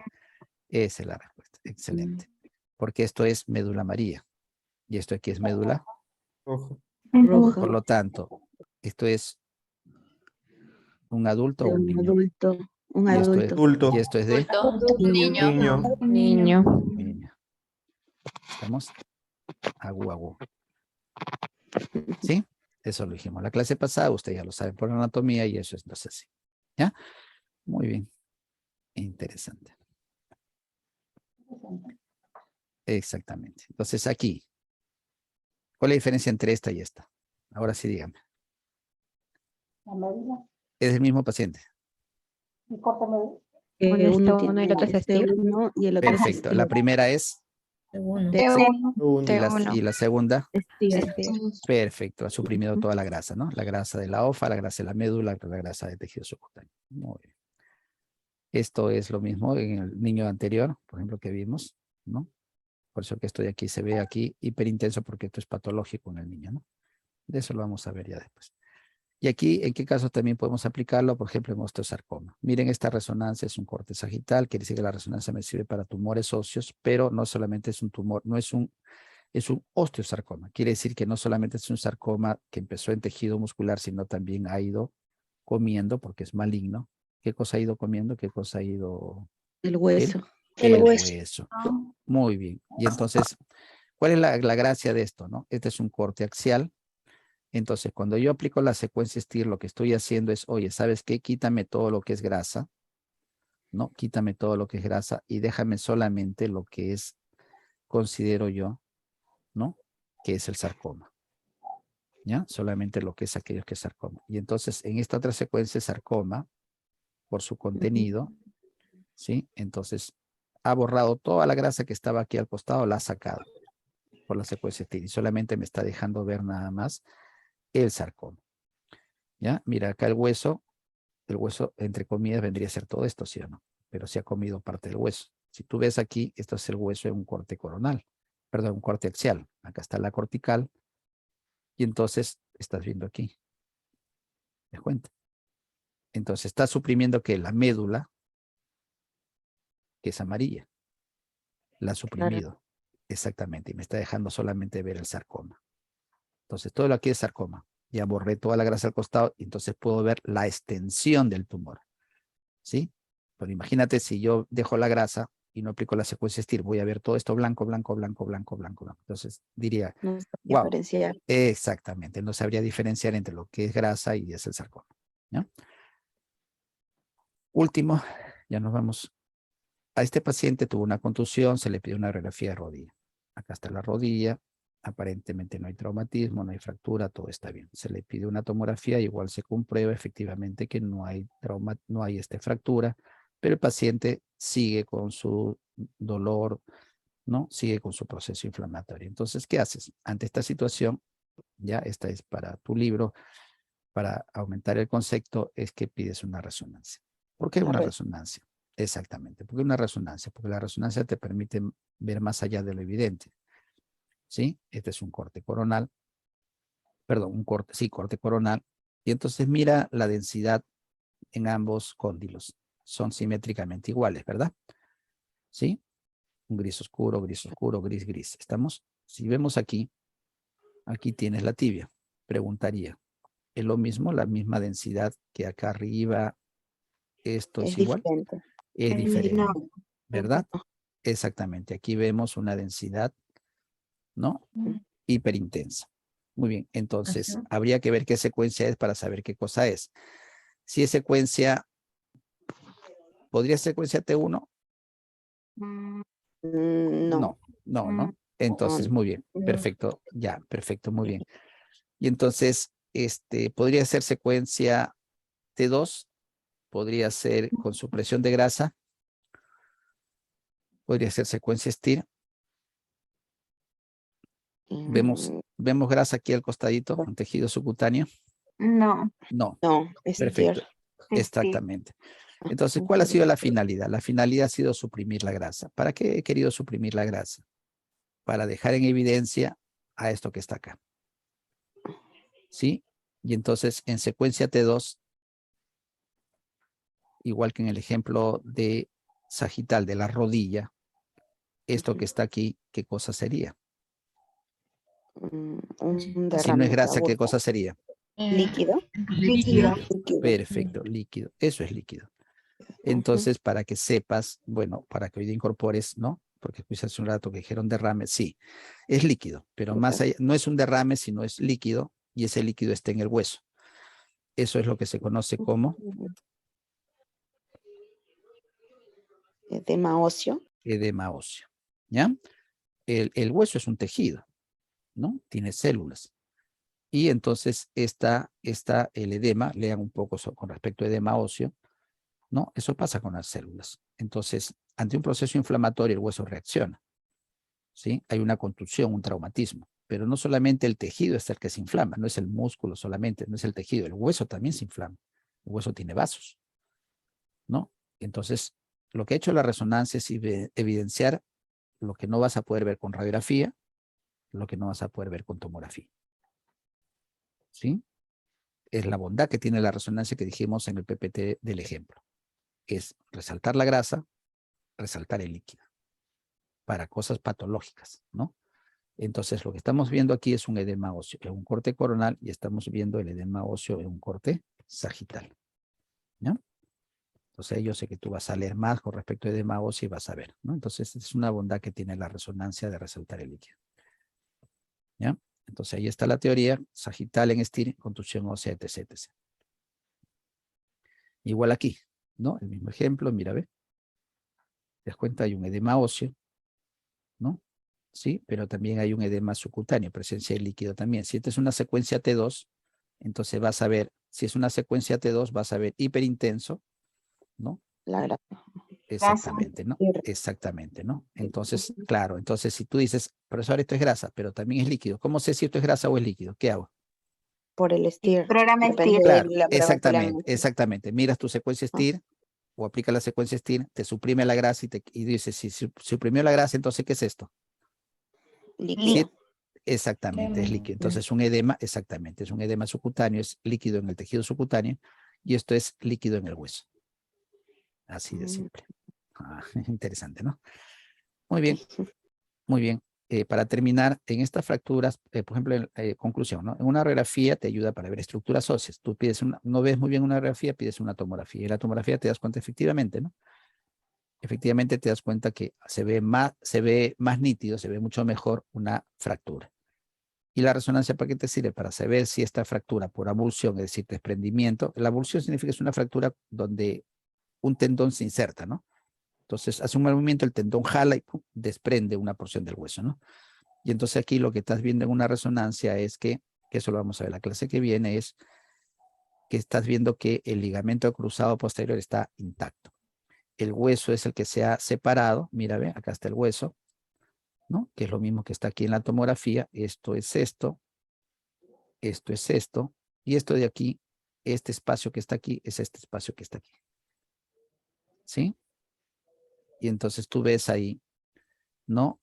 Esa es la respuesta. Excelente. Porque esto es médula amarilla. Y esto aquí es médula Rojo. Roja. Por lo tanto, esto es un adulto o un niño. Un adulto. Y esto es de Niño. niño. ¿Estamos? Agu. ¿Sí? Eso lo dijimos la clase pasada. Ustedes ya lo saben por anatomía y eso es entonces así. ¿Ya? Muy bien. Interesante. Exactamente. Entonces aquí, ¿cuál es la diferencia entre esta y esta? Ahora sí, dígame. La médula. Es el mismo paciente. Y corte médula. Uno uno y el otro es STIR. T1 y el otro es Perfecto. La primera es y la segunda. Perfecto. Ha suprimido toda la grasa, ¿no? La grasa de la ofa, la grasa de la médula, la grasa de tejido subcutáneo. Muy bien. Esto es lo mismo en el niño anterior, por ejemplo, que vimos, ¿no? Por eso que esto de aquí se ve aquí hiperintenso porque esto es patológico en el niño, ¿no? De eso lo vamos a ver ya después. Y aquí, ¿en qué casos también podemos aplicarlo? Por ejemplo, en osteosarcoma. Miren, esta resonancia es un corte sagital, quiere decir que la resonancia me sirve para tumores óseos, pero no solamente es un tumor, es un osteosarcoma. Quiere decir que no solamente es un sarcoma que empezó en tejido muscular, sino también ha ido comiendo, porque es maligno. ¿Qué cosa ha ido comiendo? ¿Qué cosa ha ido? El hueso. El hueso. Muy bien. Y entonces, ¿cuál es la gracia de esto, no? Este es un corte axial. Entonces, cuando yo aplico la secuencia STIR, lo que estoy haciendo es, oye, ¿sabes qué? Quítame todo lo que es grasa, ¿no? Quítame todo lo que es grasa y déjame solamente lo que es, considero yo, ¿no? Que es el sarcoma. ¿Ya? Solamente lo que es aquello que es sarcoma. Y entonces, en esta otra secuencia, sarcoma, por su contenido, ¿sí? Entonces, ha borrado toda la grasa que estaba aquí al costado, la ha sacado por la secuencia STIR y solamente me está dejando ver nada más el sarcoma. ¿Ya? Mira, acá el hueso el hueso, entre comillas, vendría a ser todo esto, ¿sí o no? Pero se ha comido parte del hueso. Si tú ves aquí, esto es el hueso en un corte coronal, perdón, un corte axial. Acá está la cortical, y entonces estás viendo aquí. ¿Te das cuenta? Entonces está suprimiendo que la médula, que es amarilla, la ha suprimido. Exactamente, y me está dejando solamente ver el sarcoma. Entonces todo lo aquí es sarcoma. Ya borré toda la grasa al costado y entonces puedo ver la extensión del tumor. ¿Sí? Pero imagínate si yo dejo la grasa y no aplico la secuencia STIR, voy a ver todo esto blanco, blanco, blanco, blanco, blanco, blanco. Entonces diría, No sé wow, diferenciar. exactamente, no sabría diferenciar entre lo que es grasa y es el sarcoma. ¿Ya? Último, ya nos vamos. A este paciente tuvo una contusión, se le pidió una radiografía de rodilla. Acá está la rodilla, aparentemente no hay traumatismo, no hay fractura, todo está bien. Se le pide una tomografía, igual se comprueba efectivamente que no hay trauma, no hay fractura, pero el paciente sigue con su dolor, ¿no? Sigue con su proceso inflamatorio. Entonces, ¿qué haces? Ante esta situación, ya esta es para tu libro, para aumentar el concepto, es que pides una resonancia. ¿Por qué una resonancia? Exactamente. ¿Por qué una resonancia? Porque la resonancia te permite ver más allá de lo evidente. ¿Sí? Este es un corte coronal. Perdón, un corte, sí, corte coronal. Y entonces mira la densidad en ambos cóndilos. Son simétricamente iguales, ¿verdad? ¿Sí? Un gris oscuro, gris, gris. ¿Estamos? Si vemos aquí, aquí tienes la tibia. Preguntaría, ¿es lo mismo, la misma densidad que acá arriba? ¿Esto es igual? Diferente. Es diferente, No. ¿verdad? Exactamente. Aquí vemos una densidad, ¿no? Hiperintensa. Muy bien. Entonces, habría que ver qué secuencia es para saber qué cosa es. Si es secuencia, ¿podría ser secuencia T1? No. No. Entonces, muy bien. Perfecto. Ya, perfecto. Muy bien. Y entonces, podría ser secuencia T2, podría ser con supresión de grasa, podría ser secuencia STIR. Vemos grasa aquí al costadito, un tejido subcutáneo. No. No. No, es Perfecto. STIR. Exactamente. Entonces, ¿cuál ha sido la finalidad? La finalidad ha sido suprimir la grasa. ¿Para qué he querido suprimir la grasa? Para dejar en evidencia a esto que está acá. ¿Sí? Y entonces, en secuencia T2, igual que en el ejemplo de sagital de la rodilla, esto que está aquí, ¿qué cosa sería? Un Si no es grasa, ¿qué agudo. cosa sería? ¿Líquido? Líquido. Perfecto, líquido. Eso es líquido. Entonces, para que sepas, bueno, para que hoy incorpores, ¿no? Porque escuché hace un rato que dijeron derrame, sí, es líquido, pero más allá, no es un derrame, sino es líquido, y ese líquido está en el hueso. Eso es lo que se conoce como Edema óseo. edema óseo, ¿ya? El hueso es un tejido, ¿no? Tiene células. Y entonces está el edema, lean un poco con respecto a edema óseo, ¿no? Eso pasa con las células. Entonces, ante un proceso inflamatorio, el hueso reacciona, ¿sí? Hay una contusión, un traumatismo, pero no solamente el tejido es el que se inflama, no es el músculo solamente, no es el tejido, el hueso también se inflama. El hueso tiene vasos, ¿no? Entonces, lo que ha hecho la resonancia es evidenciar lo que no vas a poder ver con radiografía, lo que no vas a poder ver con tomografía. ¿Sí? Es la bondad que tiene la resonancia que dijimos en el PPT del ejemplo. Es resaltar la grasa, resaltar el líquido para cosas patológicas, ¿no? Entonces, lo que estamos viendo aquí es un edema óseo, en un corte coronal, y estamos viendo el edema óseo en un corte sagital, ¿no? Entonces, yo sé que tú vas a leer más con respecto a edema óseo y vas a ver, ¿no? Entonces, es una bondad que tiene la resonancia de resaltar el líquido, ¿ya? Entonces, ahí está la teoría, sagital en STIR, contusión ósea, etc, etc. Igual aquí, ¿no? El mismo ejemplo, mira, ve. Te das cuenta, hay un edema óseo, ¿no? Sí, pero también hay un edema subcutáneo, presencia de líquido también. Si esta es una secuencia T2, entonces vas a ver, si es una secuencia T2, vas a ver hiperintenso, ¿no? La grasa. Exactamente, ¿no? Exactamente, ¿no? Entonces, claro, entonces si tú dices, profesor, esto es grasa, pero también es líquido, ¿cómo sé si esto es grasa o es líquido? ¿Qué hago? por el STIR. Programa Depende STIR. de Claro, la prueba que le hagan. exactamente, exactamente. Miras tu secuencia STIR o aplica la secuencia STIR, te suprime la grasa y dices, si suprimió la grasa, entonces, ¿qué es esto? Líquido. Exactamente, es líquido. Entonces, un edema, exactamente, es un edema subcutáneo, es líquido en el tejido subcutáneo y esto es líquido en el hueso. Así de simple. Interesante, ¿no? Muy bien, muy bien. Para terminar, en estas fracturas, por ejemplo, conclusión, ¿no? En una radiografía te ayuda para ver estructuras óseas. Tú pides no ves muy bien una radiografía, pides una tomografía. Y en la tomografía te das cuenta efectivamente, ¿no? Efectivamente te das cuenta que se ve más nítido, se ve mucho mejor una fractura. ¿Y la resonancia para qué te sirve? Para saber si esta fractura por abulsión, es decir, desprendimiento. La abulsión significa que es una fractura donde un tendón se inserta, ¿no? Entonces hace un movimiento, el tendón jala y ¡pum!, desprende una porción del hueso, ¿no? Y entonces aquí lo que estás viendo en una resonancia es que eso lo vamos a ver la clase que viene, es que estás viendo que el ligamento cruzado posterior está intacto. El hueso es el que se ha separado, mira, ve, acá está el hueso, ¿no? Que es lo mismo que está aquí en la tomografía. Esto es esto es esto, y esto de aquí, este espacio que está aquí, es este espacio que está aquí. ¿Sí? Y entonces tú ves ahí, ¿no?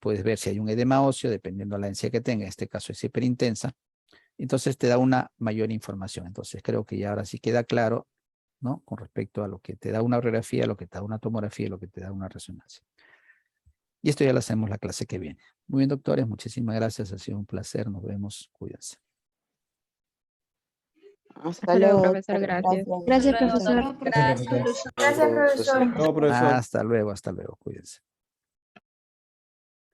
Puedes ver si hay un edema óseo, dependiendo de la densidad que tenga, en este caso es hiperintensa, entonces te da una mayor información. Entonces creo que ya ahora sí queda claro, ¿no? Con respecto a lo que te da una radiografía, lo que te da una tomografía, lo que te da una resonancia. Y esto ya lo hacemos la clase que viene. Muy bien, doctores, muchísimas gracias, ha sido un placer, nos vemos, cuídense. Hasta luego, profesor, gracias. Gracias, profesor. Gracias, profesor. Gracias, profesor. Luego, profesor. Hasta luego, cuídense.